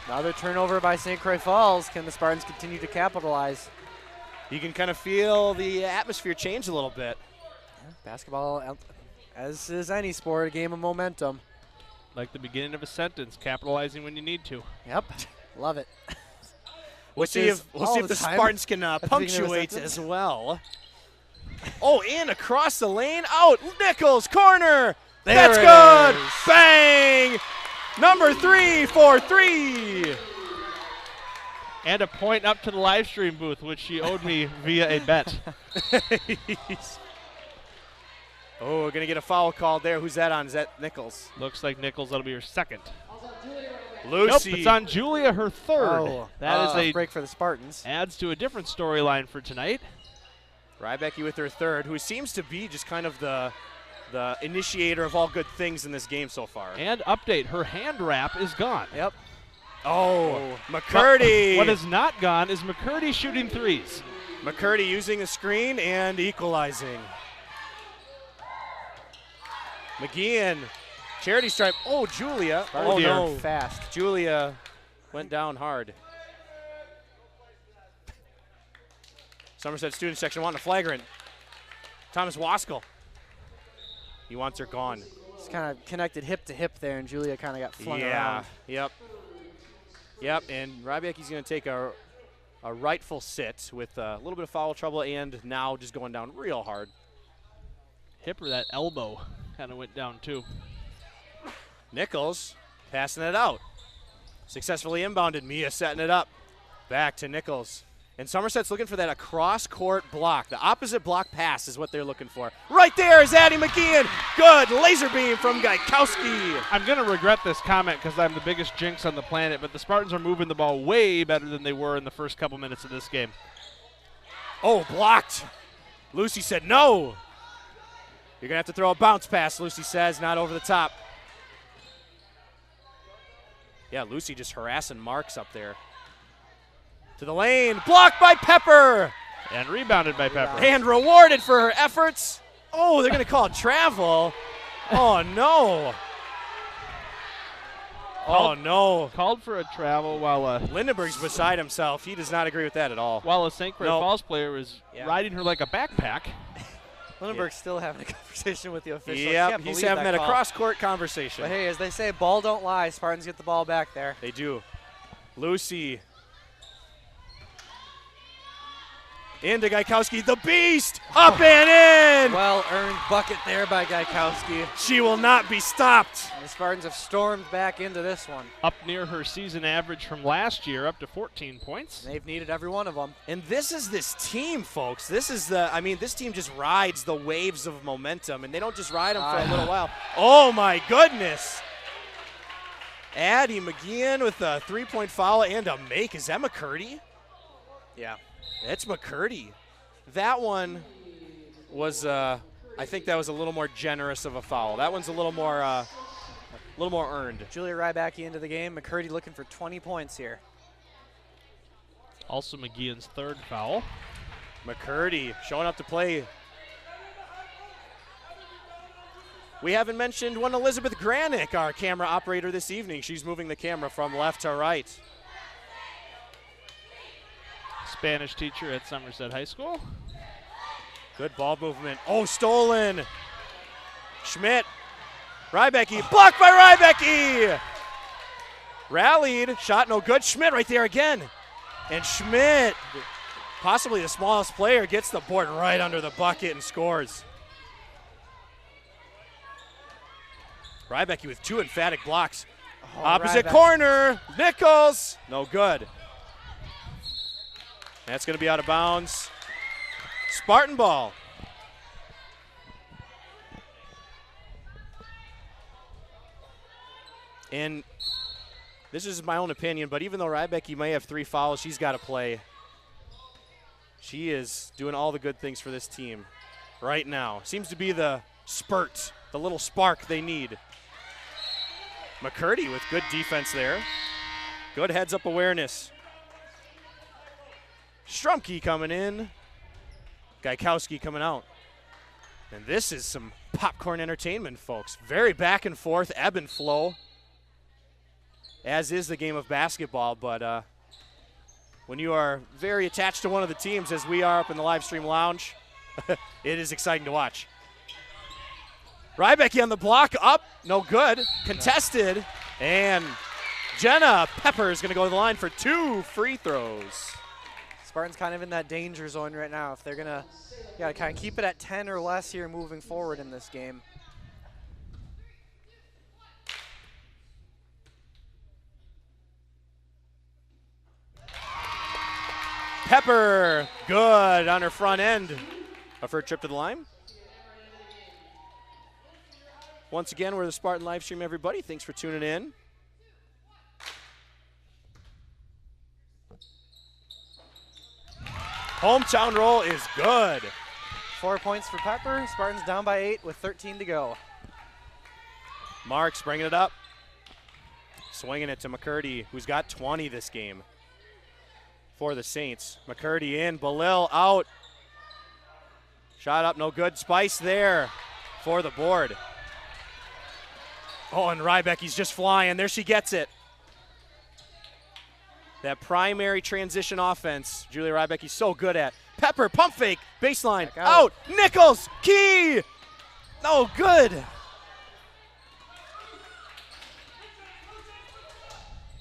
Another turnover by St. Croix Falls. Can the Spartans continue to capitalize? You can kind of feel the atmosphere change a little bit. Yeah, basketball, as is any sport, a game of momentum. Like the beginning of a sentence, capitalizing when you need to. Yep, love it. We'll see if the Spartans can punctuate as well. Oh, in across the lane, out, Nichols, corner. That's good. Bang! Number 3 for 3. And a point up to the live stream booth, which she owed me via a bet. Oh, we're going to get a foul called there. Who's that on? Is that Nichols? Looks like Nichols. That'll be her second. Lucy. Nope, it's on Julia, her third. Oh, that is a break for the Spartans. Adds to a different storyline for tonight. Rybecki with her third, who seems to be just kind of the initiator of all good things in this game so far. And update, her hand wrap is gone. Yep. Oh, McCurdy. What is not gone is McCurdy shooting threes. McCurdy using the screen and equalizing. McGeehan, charity stripe. Oh, Julia. Oh, dear. No. Fast. Julia went down hard. Somerset student section wanting a flagrant. Thomas Waskell. He wants her gone. It's kind of connected hip to hip there, and Julia kind of got flung around. Yep. Yep, and Rybecki's going to take a rightful sit with a little bit of foul trouble and now just going down real hard. Hip or that elbow kind of went down too. Nichols passing it out. Successfully inbounded. Mia setting it up. Back to Nichols. And Somerset's looking for that across-court block. The opposite block pass is what they're looking for. Right there is Addie McGeehan. Good laser beam from Gaikowski. I'm going to regret this comment because I'm the biggest jinx on the planet, but the Spartans are moving the ball way better than they were in the first couple minutes of this game. Oh, blocked. Lucy said no. You're going to have to throw a bounce pass, Lucy says, not over the top. Yeah, Lucy just harassing Marks up there. To the lane, blocked by Pepper. And rebounded by Pepper. And rewarded for her efforts. Oh, they're going to call travel. Oh, no. Oh, no. Called for a travel while Lindenberg's beside himself. He does not agree with that at all. while a St. Croix Nope. Falls player was riding her like a backpack. Lindenberg's still having a conversation with the official. Yep, Can't he's believe having that call. across-court conversation. But hey, as they say, ball don't lie. Spartans get the ball back there. They do. Lucy. Into Gaikowski, the beast, up and in. Well-earned bucket there by Gaikowski. She will not be stopped. And the Spartans have stormed back into this one. Up near her season average from last year, up to 14 points. They've needed every one of them. And this is this team, folks. This team just rides the waves of momentum, and they don't just ride them for a little while. Oh, my goodness. Addie McGeehan with a three-point foul and a make. Is that McCurdy? Yeah. It's McCurdy. That one was, I think that was a little more generous of a foul. That one's a little more earned. Julia Rybacki into the game. McCurdy looking for 20 points here. Also McGeehan's third foul. McCurdy showing up to play. We haven't mentioned one Elizabeth Granick, our camera operator this evening. She's moving the camera from left to right. Spanish teacher at Somerset High School. Good ball movement. Oh, stolen. Schmidt. Rybacki. Blocked by Rybacki. Rallied. Shot no good. Schmidt right there again. And Schmidt, possibly the smallest player, gets the board right under the bucket and scores. Rybacki with two emphatic blocks. Oh, Opposite Rybacki. corner. Nichols. No good. That's going to be out of bounds. Spartan ball. And this is my own opinion, but even though Rybacki may have 3 fouls, she's got to play. She is doing all the good things for this team right now. Seems to be the spurt, the little spark they need. McCurdy with good defense there. Good heads-up awareness. Strumke coming in. Gaikowski coming out. And this is some popcorn entertainment, folks. Very back and forth, ebb and flow, as is the game of basketball. But when you are very attached to one of the teams, as we are up in the live stream lounge, it is exciting to watch. Rybacki on the block, up, no good. Contested, and Jenna Pepper is going to go to the line for 2 free throws. Spartans kind of in that danger zone right now. If they're going to kind of keep it at 10 or less here moving forward in this game. Pepper, good on her front end of her trip to the line. Once again, we're the Spartan live stream, everybody. Thanks for tuning in. Hometown roll is good. 4 points for Pepper. Spartans down by 8 with 13 to go. Marks bringing it up. Swinging it to McCurdy, who's got 20 this game for the Saints. McCurdy in, Belil out. Shot up, no good. Spice there for the board. Oh, and Rybacki's just flying. There she gets it. That primary transition offense, Julia Rybacki's so good at. Pepper, pump fake, baseline, out. Nichols, key. No good. And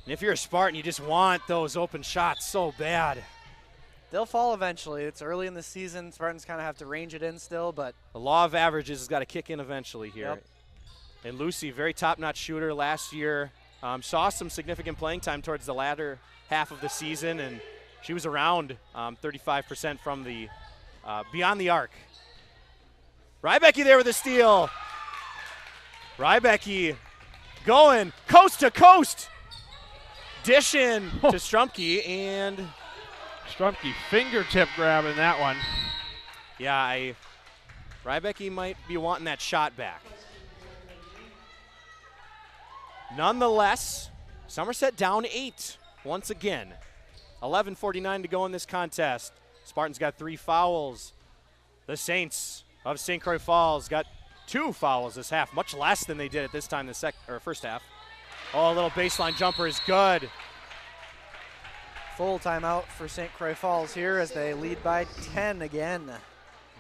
if you're a Spartan, you just want those open shots so bad. They'll fall eventually. It's early in the season. Spartans kind of have to range it in still, but The law of averages has got to kick in eventually here. Yep. And Lucy, very top-notch shooter last year. Saw some significant playing time towards the latter half of the season and She was around 35% from the beyond the arc. Rybecki there with a steal. Rybecki going coast to coast. Dish in to Strumke, and Strumke fingertip grabbing that one. yeah, Rybecki might be wanting that shot back. Nonetheless, Somerset down 8 once again. 11:49 to go in this contest. Spartans got 3 fouls. The Saints of St. Croix Falls got 2 fouls this half, much less than they did at this time the first half. Oh, a little baseline jumper is good. Full timeout for St. Croix Falls here as they lead by 10 again.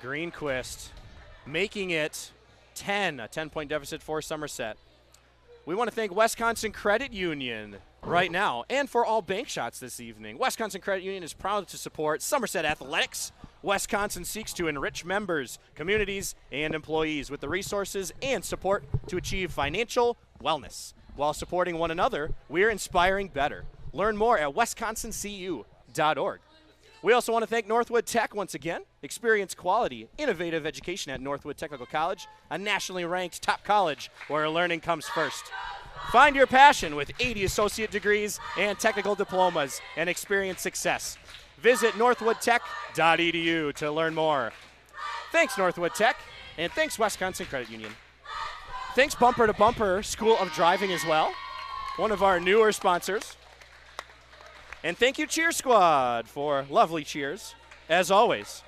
Greenquist making it 10, a 10-point deficit for Somerset. We want to thank Wisconsin Credit Union right now and for all bank shots this evening. Wisconsin Credit Union is proud to support Somerset Athletics. Wisconsin seeks to enrich members, communities, and employees with the resources and support to achieve financial wellness. While supporting one another, we're inspiring better. Learn more at wisconsincu.org. We also want to thank Northwood Tech once again. Experience quality, innovative education at Northwood Technical College, a nationally ranked top college where learning comes first. Find your passion with 80 associate degrees and technical diplomas and experience success. Visit northwoodtech.edu to learn more. Thanks, Northwood Tech, and thanks, Wisconsin Credit Union. Thanks, Bumper to Bumper School of Driving as well, one of our newer sponsors. And thank you, Cheer Squad, for lovely cheers, as always.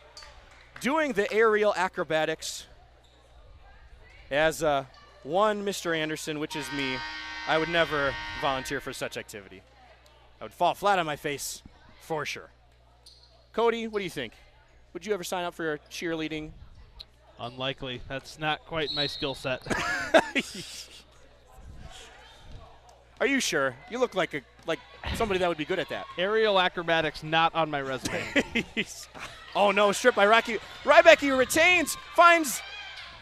Doing the aerial acrobatics as one Mr. Anderson, which is me, I would never volunteer for such activity. I would fall flat on my face, for sure. Cody, what do you think? Would you ever sign up for cheerleading? Unlikely. That's not quite my skill set. Are you sure? You look like somebody that would be good at that. Aerial acrobatics not on my resume. Oh no, stripped by Rocky. Rybecki retains, finds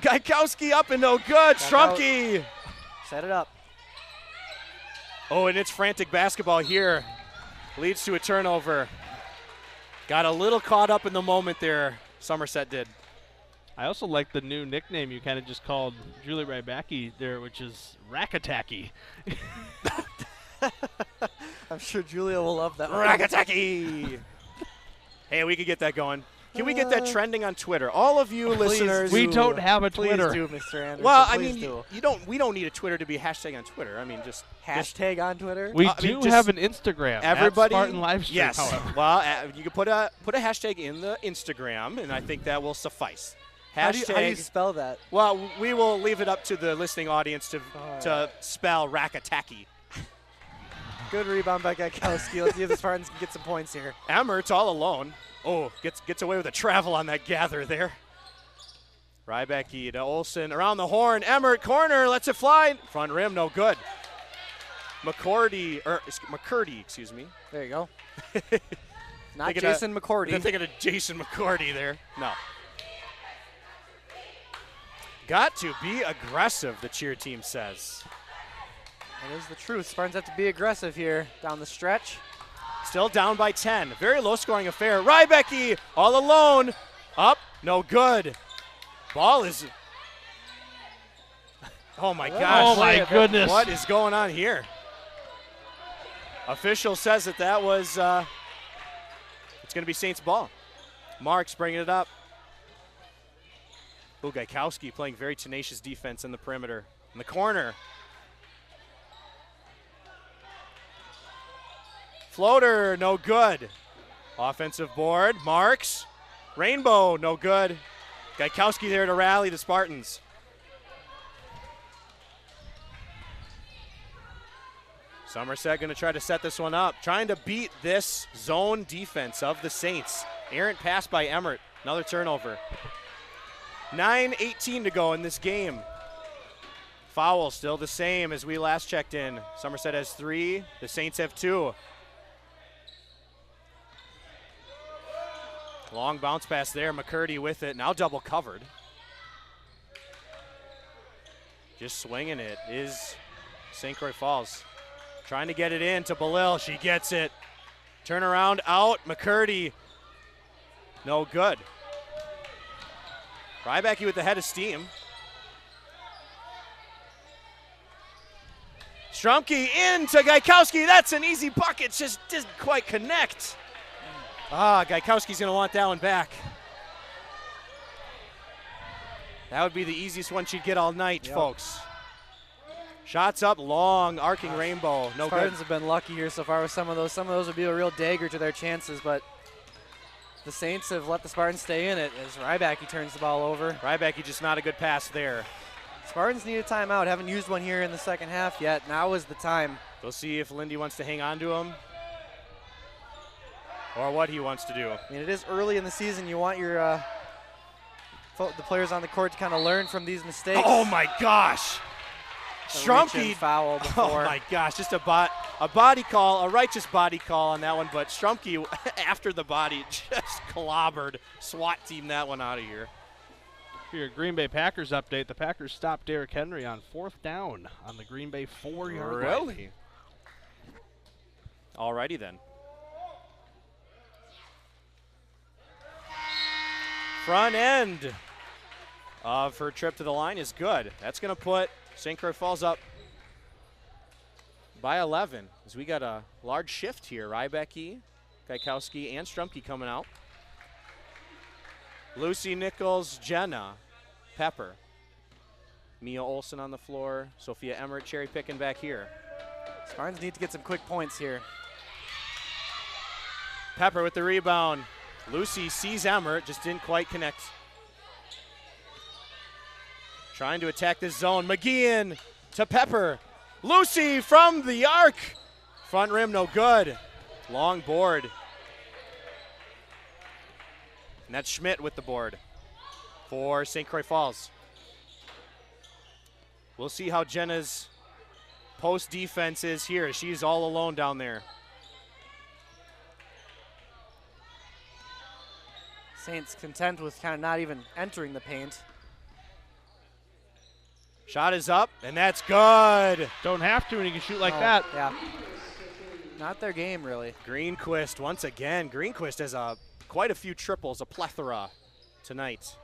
Gaikowski up and no good. Strumke. Set it up. Oh, and it's frantic basketball here. Leads to a turnover. Got a little caught up in the moment there, Somerset did. I also like the new nickname you kind of just called Julie Rybecki there, which is Rackatacky. I'm sure Julia will love that one. Rackatacky. Hey, we could get that going. Can we get that trending on Twitter? All of you listeners. We don't have a Twitter. Please do, Mr. Anderson. Well, I please mean, do. we don't need a Twitter to be hashtag on Twitter. I mean, just Hashtag on Twitter? We I do mean, just have an Instagram. everybody. At Spartan Livestream, yes. however. Well, you can put a hashtag in the Instagram, and I think that will suffice. How do you spell that? Well, we will leave it up to the listening audience to spell Rackatacky. Good rebound by Gaikowski. Let's see if the Spartans can get some points here. Emmert's all alone. Oh, gets away with a travel on that gather there. Rybecki to Olsen around the horn. Emmert corner, lets it fly. Front rim, no good. McCurdy, excuse me. There you go. Not Thinking Jason McCourty. I'm thinking of Jason McCourty there. No. Got to be aggressive, the cheer team says. That is the truth. Spartans have to be aggressive here down the stretch. Still down by 10. Very low-scoring affair. Rybecki all alone. Up, no good. Ball is... Oh, my gosh. Oh, my goodness. What is going on here? Official says that was... it's going to be Saints ball. Marks bringing it up. Gaikowski playing very tenacious defense in the perimeter. In the corner. Floater, no good. Offensive board, Marks. Rainbow, no good. Gaikowski there to rally the Spartans. Somerset going to try to set this one up. Trying to beat this zone defense of the Saints. Errant pass by Emmert. Another turnover. 9:18 to go in this game. Foul still the same as we last checked in. Somerset has 3. The Saints have 2. Long bounce pass there. McCurdy with it. Now double covered. Just swinging it is St. Croix Falls. Trying to get it in to Belil. She gets it. Turn around, out, McCurdy. No good. Rybacky with the head of steam. Strumke into Gaikowski. That's an easy bucket. Just didn't quite connect. Gaikowski's going to want that one back. That would be the easiest one she'd get all night, folks. Shots up, long, arcing rainbow. No Spartans good. have been lucky here so far with some of those. Some of those would be a real dagger to their chances, but the Saints have let the Spartans stay in it as Rybacky turns the ball over. Rybacky just not a good pass there. Spartans need a timeout. Haven't used one here in the second half yet. Now is the time. We'll see if Lindy wants to hang on to him or what he wants to do. I mean, it is early in the season. You want your the players on the court to kind of learn from these mistakes. Oh my gosh. Strumke foul before. Oh my gosh, just a body call, a righteous body call on that one, but Strumke after the body just clobbered, SWAT team that one out of here. For your Green Bay Packers update, the Packers stopped Derrick Henry on 4th down on the Green Bay 4-yard line. Really? Alrighty then. Front end of her trip to the line is good. That's going to put St. Croix Falls up by 11 as we got a large shift here. Rybacky, Gaikowski, and Strumke coming out. Lucy, Nichols, Jenna, Pepper. Mia Olson on the floor. Sophia Emmert cherry picking back here. Spartans need to get some quick points here. Pepper with the rebound. Lucy sees Emmert, just didn't quite connect. Trying to attack this zone. McGeehan to Pepper. Lucy from the arc. Front rim, no good. Long board. And that's Schmidt with the board for St. Croix Falls. We'll see how Jenna's post defense is here. She's all alone down there. Saints content with kind of not even entering the paint. Shot is up, and that's good. Don't have to when you can shoot like that. Yeah. Not their game, really. Greenquist once again. Greenquist has quite a few triples, a plethora tonight.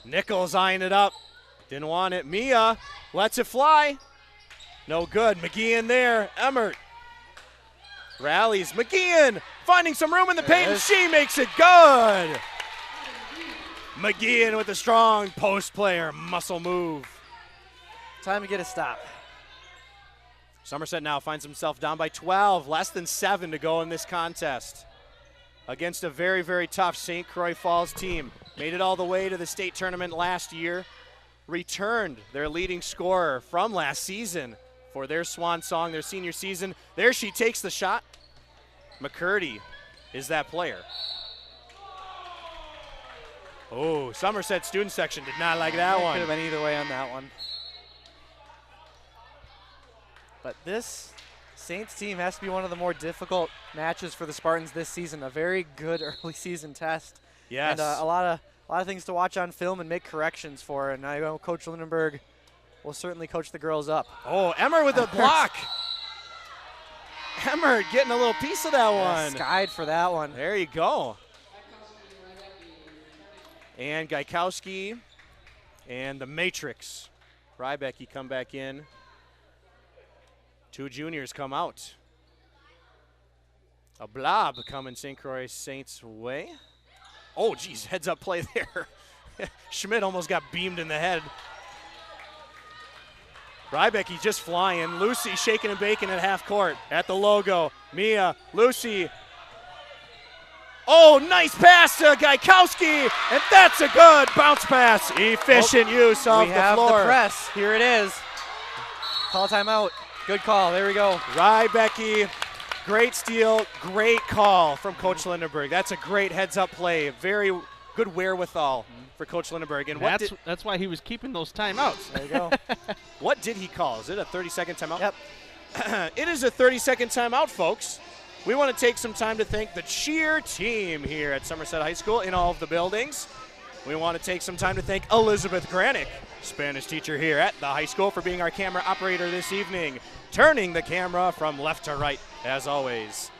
Nichols eyeing it up. Didn't want it. Mia lets it fly. No good. McGeehan there. Emmert rallies. McGeehan finding some room in the paint, and she makes it good. McGeehan with a strong post player muscle move. Time to get a stop. Somerset now finds himself down by 12, less than 7 to go in this contest. Against a very, very tough St. Croix Falls team. Made it all the way to the state tournament last year. Returned their leading scorer from last season for their swan song, their senior season. There she takes the shot. McCurdy is that player. Oh, Somerset student section did not like that one. Could have been either way on that one. But this Saints team has to be one of the more difficult matches for the Spartans this season. A very good early season test. Yes. And a lot of things to watch on film and make corrections for. And I know Coach Lindenberg will certainly coach the girls up. Oh, Emmer with a block. Emmer getting a little piece of that one. Skied for that one. There you go. And Gaikowski and the Matrix. Rybacky come back in. 2 juniors come out. A blob coming St. Croix Saints' way. Oh, geez, heads up play there. Schmidt almost got beamed in the head. Rybacky just flying. Lucy shaking and baking at half court at the logo. Mia, Lucy. Oh, nice pass to Gaikowski, and that's a good bounce pass. Efficient use of the floor. We have the press. Here it is. Call timeout. Good call. There we go. Rybacky, great steal, great call from Coach Lindenberg. That's a great heads-up play. Very good wherewithal for Coach Lindenberg. And that's why he was keeping those timeouts. There you go. What did he call? Is it a 30-second timeout? Yep. It is a 30-second timeout, folks. We want to take some time to thank the cheer team here at Somerset High School in all of the buildings. We want to take some time to thank Elizabeth Granick, Spanish teacher here at the high school, for being our camera operator this evening, turning the camera from left to right, as always.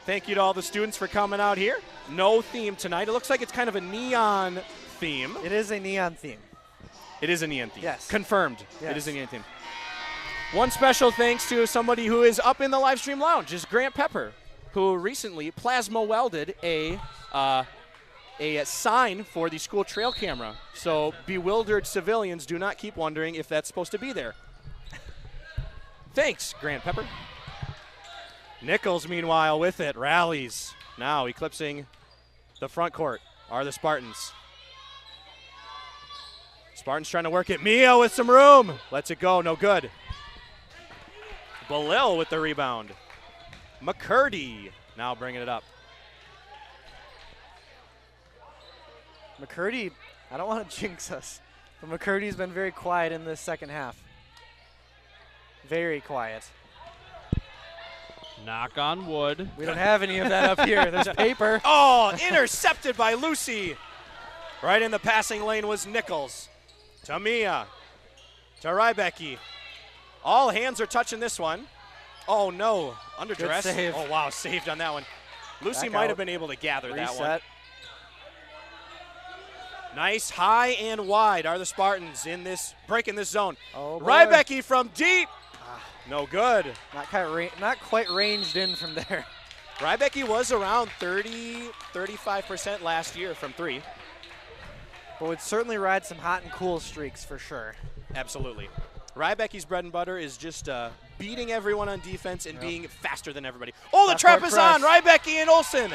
Thank you to all the students for coming out here. No theme tonight. It looks like it's kind of a neon theme. It is a neon theme. It is a neon theme. Yes. Confirmed. Yes. It is a neon theme. One special thanks to somebody who is up in the live stream lounge is Grant Pepper, who recently plasma welded a sign for the school trail camera. So bewildered civilians do not keep wondering if that's supposed to be there. Thanks, Grant Pepper. Nichols, meanwhile, with it, rallies. Now eclipsing the front court are the Spartans. Spartans trying to work it. Mia with some room. Lets it go, no good. Belil with the rebound. McCurdy now bringing it up. McCurdy, I don't want to jinx us, but McCurdy's been very quiet in this second half. Very quiet. Knock on wood. We don't have any of that up here. There's paper. Oh, intercepted by Lucy. Right in the passing lane was Nichols. To Mia. To Rybecki. All hands are touching this one. Oh, no. Under Good duress. save. Oh, wow. Saved on that one. Lucy Back might out. have been able to gather that one. Reset. Nice high and wide are the Spartans in this, breaking this zone. Oh, boy. Rybecki from deep. No good. Not quite ranged in from there. Rybecki was around 35% last year from three. But would certainly ride some hot and cool streaks for sure. Absolutely. Rybecki's bread and butter is just beating everyone on defense and being faster than everybody. Oh, the Back trap court is on. press. Rybecki and Olsen.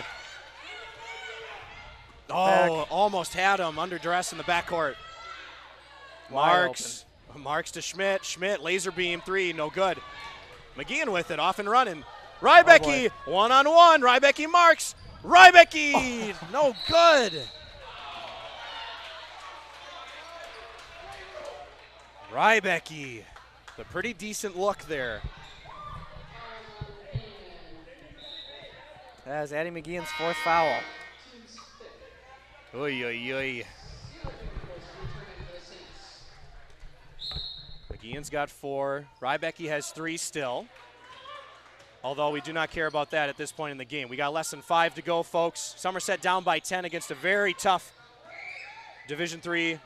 Oh, Back. almost had him under duress in the backcourt. Wide Marks to Schmidt. Schmidt, laser beam three, no good. McGeehan with it, off and running. Rybecki, one-on-one. Rybecki marks. Rybecki, no good. Rybecki, a pretty decent look there. That is Addie McGeehan's fourth foul. Oy, oy, oy. McGeehan's got 4. Rybecki has 3 still. Although we do not care about that at this point in the game. We got less than 5 to go, folks. Somerset down by 10 against a very tough Division III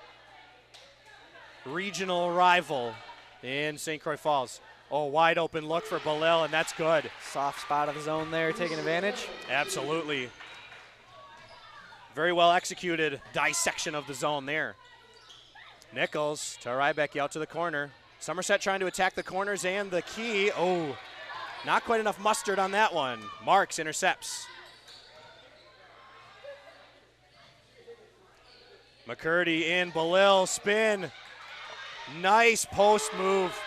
regional rival in St. Croix Falls. Oh, wide open look for Belil, and that's good. Soft spot of the zone there, taking advantage. Absolutely. Very well executed dissection of the zone there. Nichols to Rybecki out to the corner. Somerset trying to attack the corners and the key. Oh, not quite enough mustard on that one. Marks intercepts. McCurdy in, Belil, spin. Nice post move.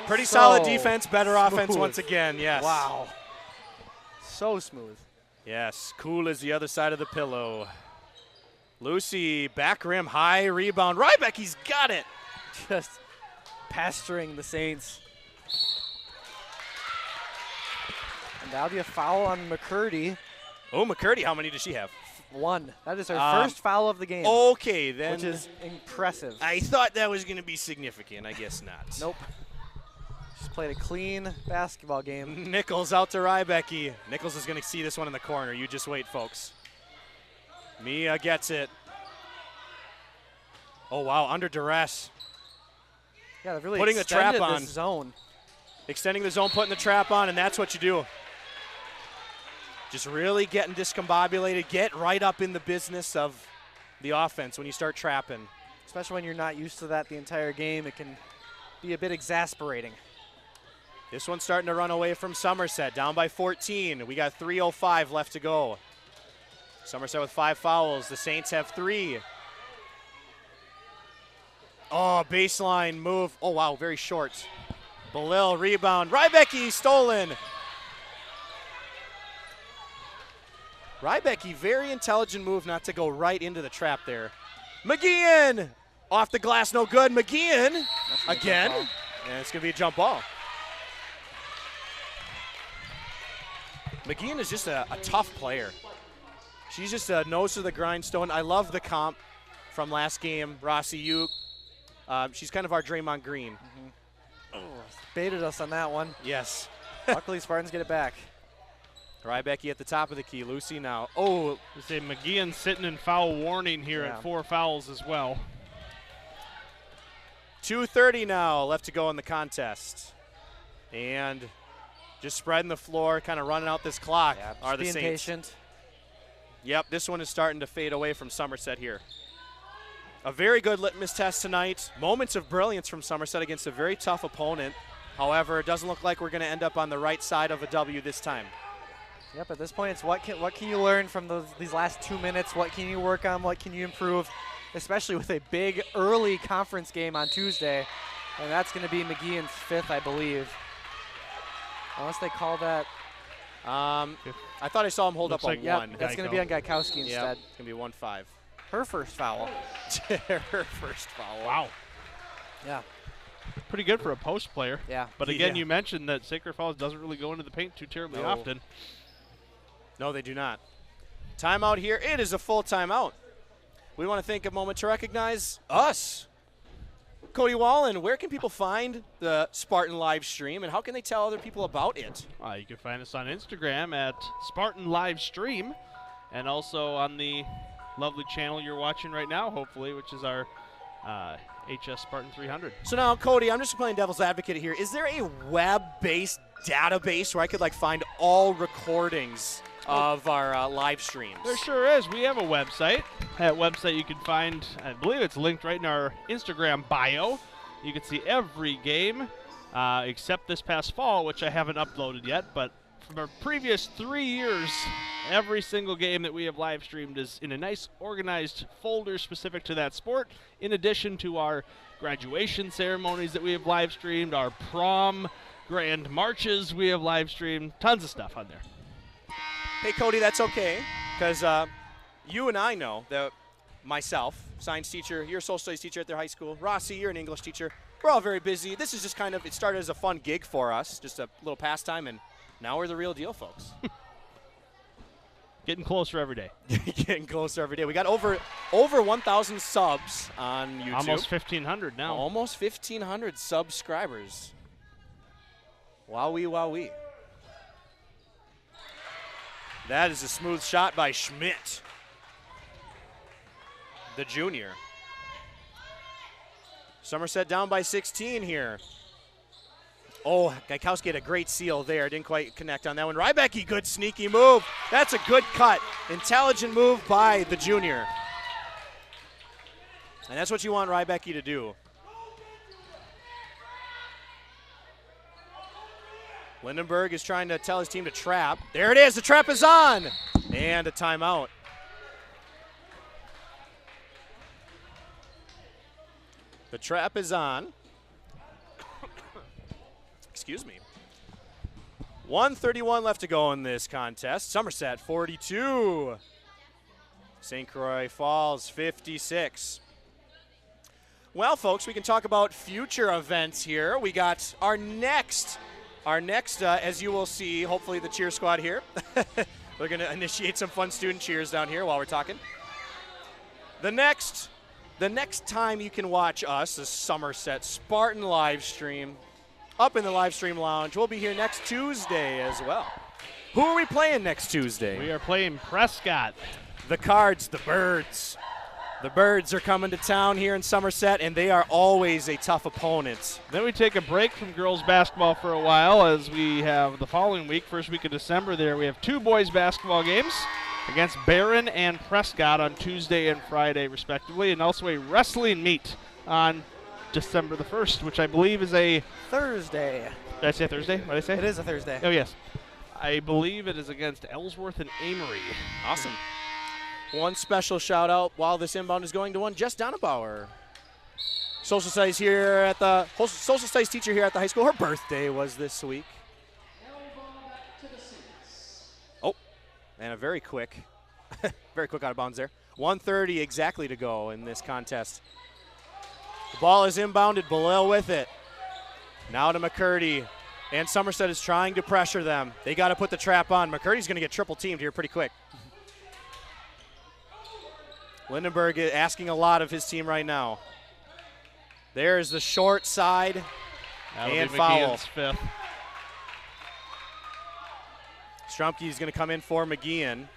Pretty solid defense, better offense once again, yes. Wow. So smooth. Yes, cool as the other side of the pillow. Lucy, back rim, high rebound. Rybecki's got it. Just pestering the Saints. And that'll be a foul on McCurdy. Oh, McCurdy, how many does she have? 1. That is her first foul of the game. Okay, then. Which is impressive. I thought that was going to be significant. I guess not. Nope. Just played a clean basketball game. Nichols out to Rybecki. Nichols is going to see this one in the corner. You just wait, folks. Mia gets it. Oh, wow, under duress. Yeah, they've really Putting the trap extended on. this zone. Extending the zone, putting the trap on, and that's what you do. Just really getting discombobulated. Get right up in the business of the offense when you start trapping. Especially when you're not used to that the entire game. It can be a bit exasperating. This one's starting to run away from Somerset, down by 14. We got 3:05 left to go. Somerset with 5 fouls. The Saints have 3. Oh, baseline move. Oh, wow, very short. Belil, rebound. Rybecki, stolen. Rybecki, very intelligent move not to go right into the trap there. McGeehan, off the glass, no good. McGeehan, again. And it's going to be a jump ball. McGeehan is just a tough player. She's just a nose to the grindstone. I love the comp from last game. Rossi, she's kind of our Draymond Green. Baited us on that one. Yes. Luckily, Spartans get it back. Rybecky at the top of the key. Lucy now. Oh, We say McGeehan sitting in foul warning here Yeah. at 4 fouls as well. 2:30 now left to go in the contest. And just spreading the floor, kind of running out this clock are the being Saints. patient. Yep, this one is starting to fade away from Somerset here. A very good litmus test tonight. Moments of brilliance from Somerset against a very tough opponent. However, it doesn't look like we're going to end up on the right side of a W this time. Yep, at this point, it's what can you learn from these last 2 minutes? What can you work on? What can you improve? Especially with a big early conference game on Tuesday. And that's going to be McGeehan's 5th, I believe. Unless they call that. I thought I saw him hold Looks up like on Yeah, one. that's going to be on Gaikowski Yeah, instead. it's going to be 1-5. Her first foul. Her first foul. Wow. Yeah, Pretty good for a post player. yeah. But again, Yeah. you mentioned that Sacred Falls doesn't really go into the paint too terribly No. often. No, they do not. Timeout here. It is a full timeout. We want to take a moment to recognize us. Cody Wallen, where can people find the Spartan live stream, and how can they tell other people about it? You can find us on Instagram at Spartan Live Stream, and also on the lovely channel you're watching right now, hopefully, which is our HS Spartan 300. So now, Cody, I'm just playing devil's advocate here. Is there a web-based database where I could find all recordings of our live streams? There sure is. We have a website. That website you can find, I believe it's linked right in our Instagram bio. You can see every game except this past fall, which I haven't uploaded yet, but from our previous 3 years, every single game that we have live streamed is in a nice organized folder specific to that sport, in addition to our graduation ceremonies that we have live streamed, our prom grand marches we have live streamed, tons of stuff on there. Hey, Cody, that's okay, because you and I know that myself, science teacher, you're a social studies teacher at their high school. Rossi, you're an English teacher. We're all very busy. This is just it started as a fun gig for us, just a little pastime, and now we're the real deal, folks. Getting closer every day. Getting closer every day. We got over 1,000 subs on YouTube. Almost 1,500 now. Almost 1,500 subscribers. Wowee, wowee. That is a smooth shot by Schmidt, the junior. Somerset down by 16 here. Oh, Gaikowski had a great seal there. Didn't quite connect on that one. Rybecky, good sneaky move. That's a good cut. Intelligent move by the junior. And that's what you want Rybecky to do. Lindenberg is trying to tell his team to trap. There it is. The trap is on. And a timeout. The trap is on. Excuse me. 1:31 left to go in this contest. Somerset 42. St. Croix Falls 56. Well, folks, we can talk about future events here. We got our next, as you will see, hopefully the cheer squad here. We're going to initiate some fun student cheers down here while we're talking. The next time you can watch us, the Somerset Spartan live stream, up in the live stream lounge, we'll be here next Tuesday as well. Who are we playing next Tuesday? We are playing Prescott. The Cards, the Birds. The Birds are coming to town here in Somerset, and they are always a tough opponent. Then we take a break from girls basketball for a while, as we have the following week, first week of December there, we have 2 boys basketball games against Barron and Prescott on Tuesday and Friday respectively, and also a wrestling meet on December the 1st, which I believe is a Thursday. Did I say Thursday? What did I say? It is a Thursday. Oh, yes. I believe it is against Ellsworth and Amory. Awesome. One special shout out while this inbound is going to one Jess Donabauer. Social studies teacher here at the high school. Her birthday was this week. Oh, and a very quick out of bounds there. 1:30 exactly to go in this contest. The ball is inbounded. Belil with it. Now to McCurdy. And Somerset is trying to pressure them. They got to put the trap on. McCurdy's going to get triple teamed here pretty quick. Lindenberg is asking a lot of his team right now. There's the short side. That'll And be foul. McGeehan's 5th. Strumke's going to come in for McGeehan.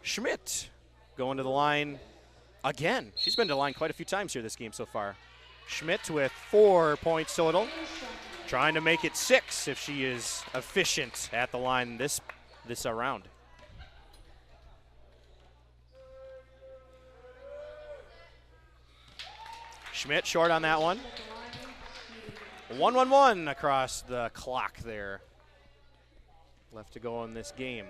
Schmidt going to the line again. She's been to the line quite a few times here this game so far. Schmidt with 4 points total. Trying to make it 6 if she is efficient at the line this round. Schmidt short on that one. 1-1-1 across the clock there. Left to go in this game.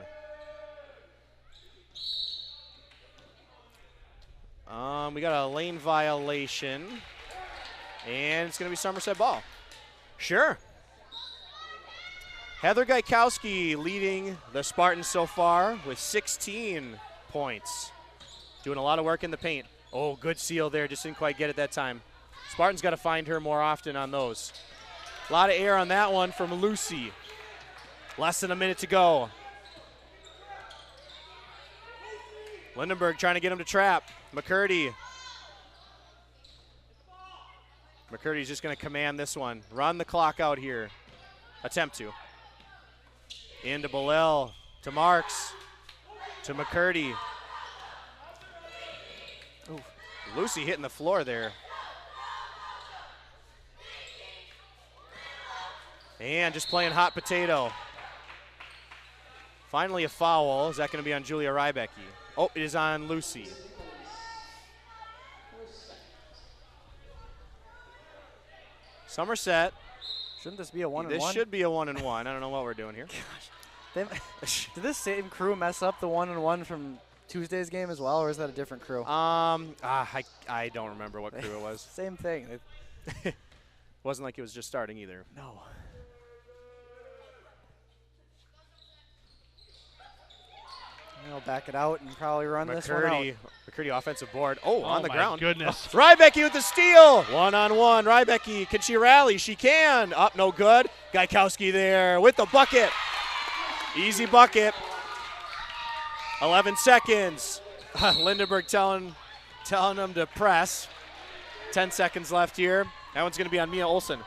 We got a lane violation. And it's going to be Somerset ball. Sure. Heather Gaikowski leading the Spartans so far with 16 points. Doing a lot of work in the paint. Oh, good seal there. Just didn't quite get it that time. Spartans got to find her more often on those. A lot of air on that one from Lucy. Less than a minute to go. Lindenberg trying to get him to trap. McCurdy. McCurdy's just going to command this one. Run the clock out here. Attempt to. Into Belel. To Marks. To McCurdy. Ooh. Lucy hitting the floor there. And just playing hot potato. Finally a foul. Is that going to be on Julia Rybecki? Oh, it is on Lucy. Somerset. Shouldn't this be a 1-1? This should be a 1-1. I don't know what we're doing here. Gosh. Did this same crew mess up the 1-1 from Tuesday's game as well, or is that a different crew? I don't remember what crew it was. Same thing. It wasn't like it was just starting either. No. I'll back it out and probably run this one out. McCurdy offensive board. Oh, on the ground. Goodness. Rybecki with the steal. One-on-one. Rybecki, can she rally? She can. Up, no good. Gaikowski there with the bucket. Easy bucket. 11 seconds. Lindenberg telling them to press. 10 seconds left here. That one's going to be on Mia Olsen.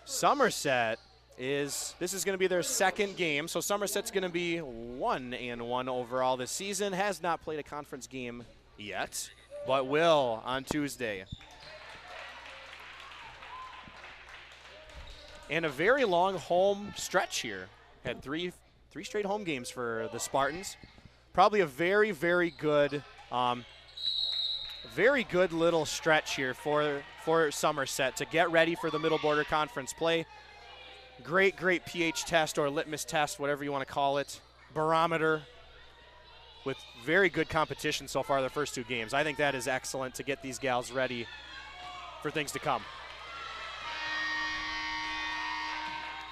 Somerset this is going to be their second game, so Somerset's going to be 1-1 overall this season. Has not played a conference game yet, but will on Tuesday. And a very long home stretch here. Had three straight home games for the Spartans. Probably a very, very good little stretch here for Somerset to get ready for the Middle Border Conference play. Great pH test or litmus test, whatever you want to call it, barometer, with very good competition so far the first 2 games. I think that is excellent to get these gals ready for things to come.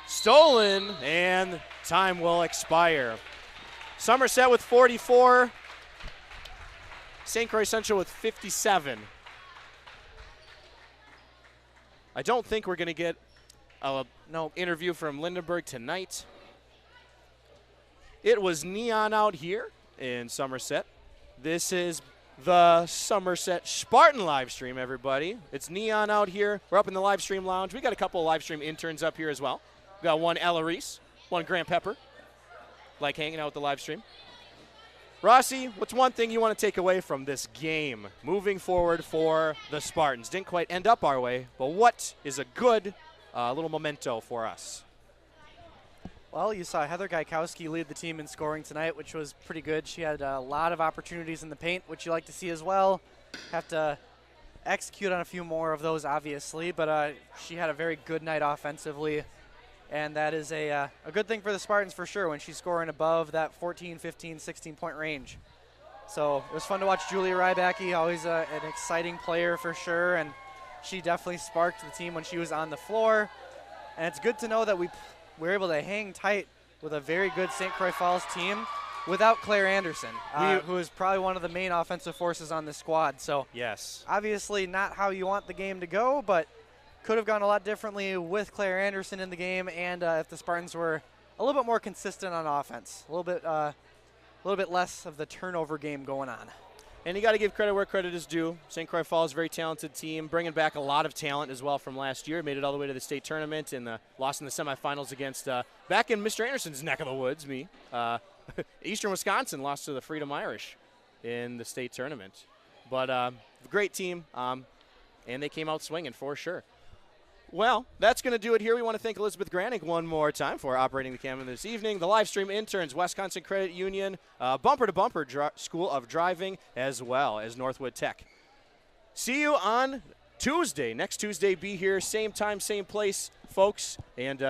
Stolen, and time will expire. Somerset with 44, St. Croix Central with 57. I don't think we're going to get no interview from Lindenberg tonight. It was neon out here in Somerset. This is the Somerset Spartan live stream, everybody. It's neon out here. We're up in the live stream lounge. We got a couple of live stream interns up here as well. We got one Ella Reese, one Grant Pepper, like hanging out with the live stream. Rossi, what's one thing you want to take away from this game moving forward for the Spartans? Didn't quite end up our way, but what is a good little memento for us? Well, you saw Heather Gaikowski lead the team in scoring tonight, which was pretty good. She had a lot of opportunities in the paint, which you like to see as well. Have to execute on a few more of those, obviously, but she had a very good night offensively, and that is a good thing for the Spartans for sure when she's scoring above that 14, 15, 16-point range. So it was fun to watch Julia Rybecki, always an exciting player for sure, and she definitely sparked the team when she was on the floor. And it's good to know that we were able to hang tight with a very good St. Croix Falls team without Claire Anderson, who is probably one of the main offensive forces on this squad. So yes, obviously not how you want the game to go, but could have gone a lot differently with Claire Anderson in the game, and if the Spartans were a little bit more consistent on offense, a little bit less of the turnover game going on. And you got to give credit where credit is due. St. Croix Falls, very talented team, bringing back a lot of talent as well from last year. Made it all the way to the state tournament and lost in the semifinals against, back in Mr. Anderson's neck of the woods, me. Eastern Wisconsin lost to the Freedom Irish in the state tournament. But great team, and they came out swinging for sure. Well, that's going to do it here. We want to thank Elizabeth Granik one more time for operating the camera this evening. The live stream interns, Wisconsin Credit Union, Bumper to Bumper School of Driving, as well as Northwood Tech. See you on Tuesday. Next Tuesday, be here. Same time, same place, folks. And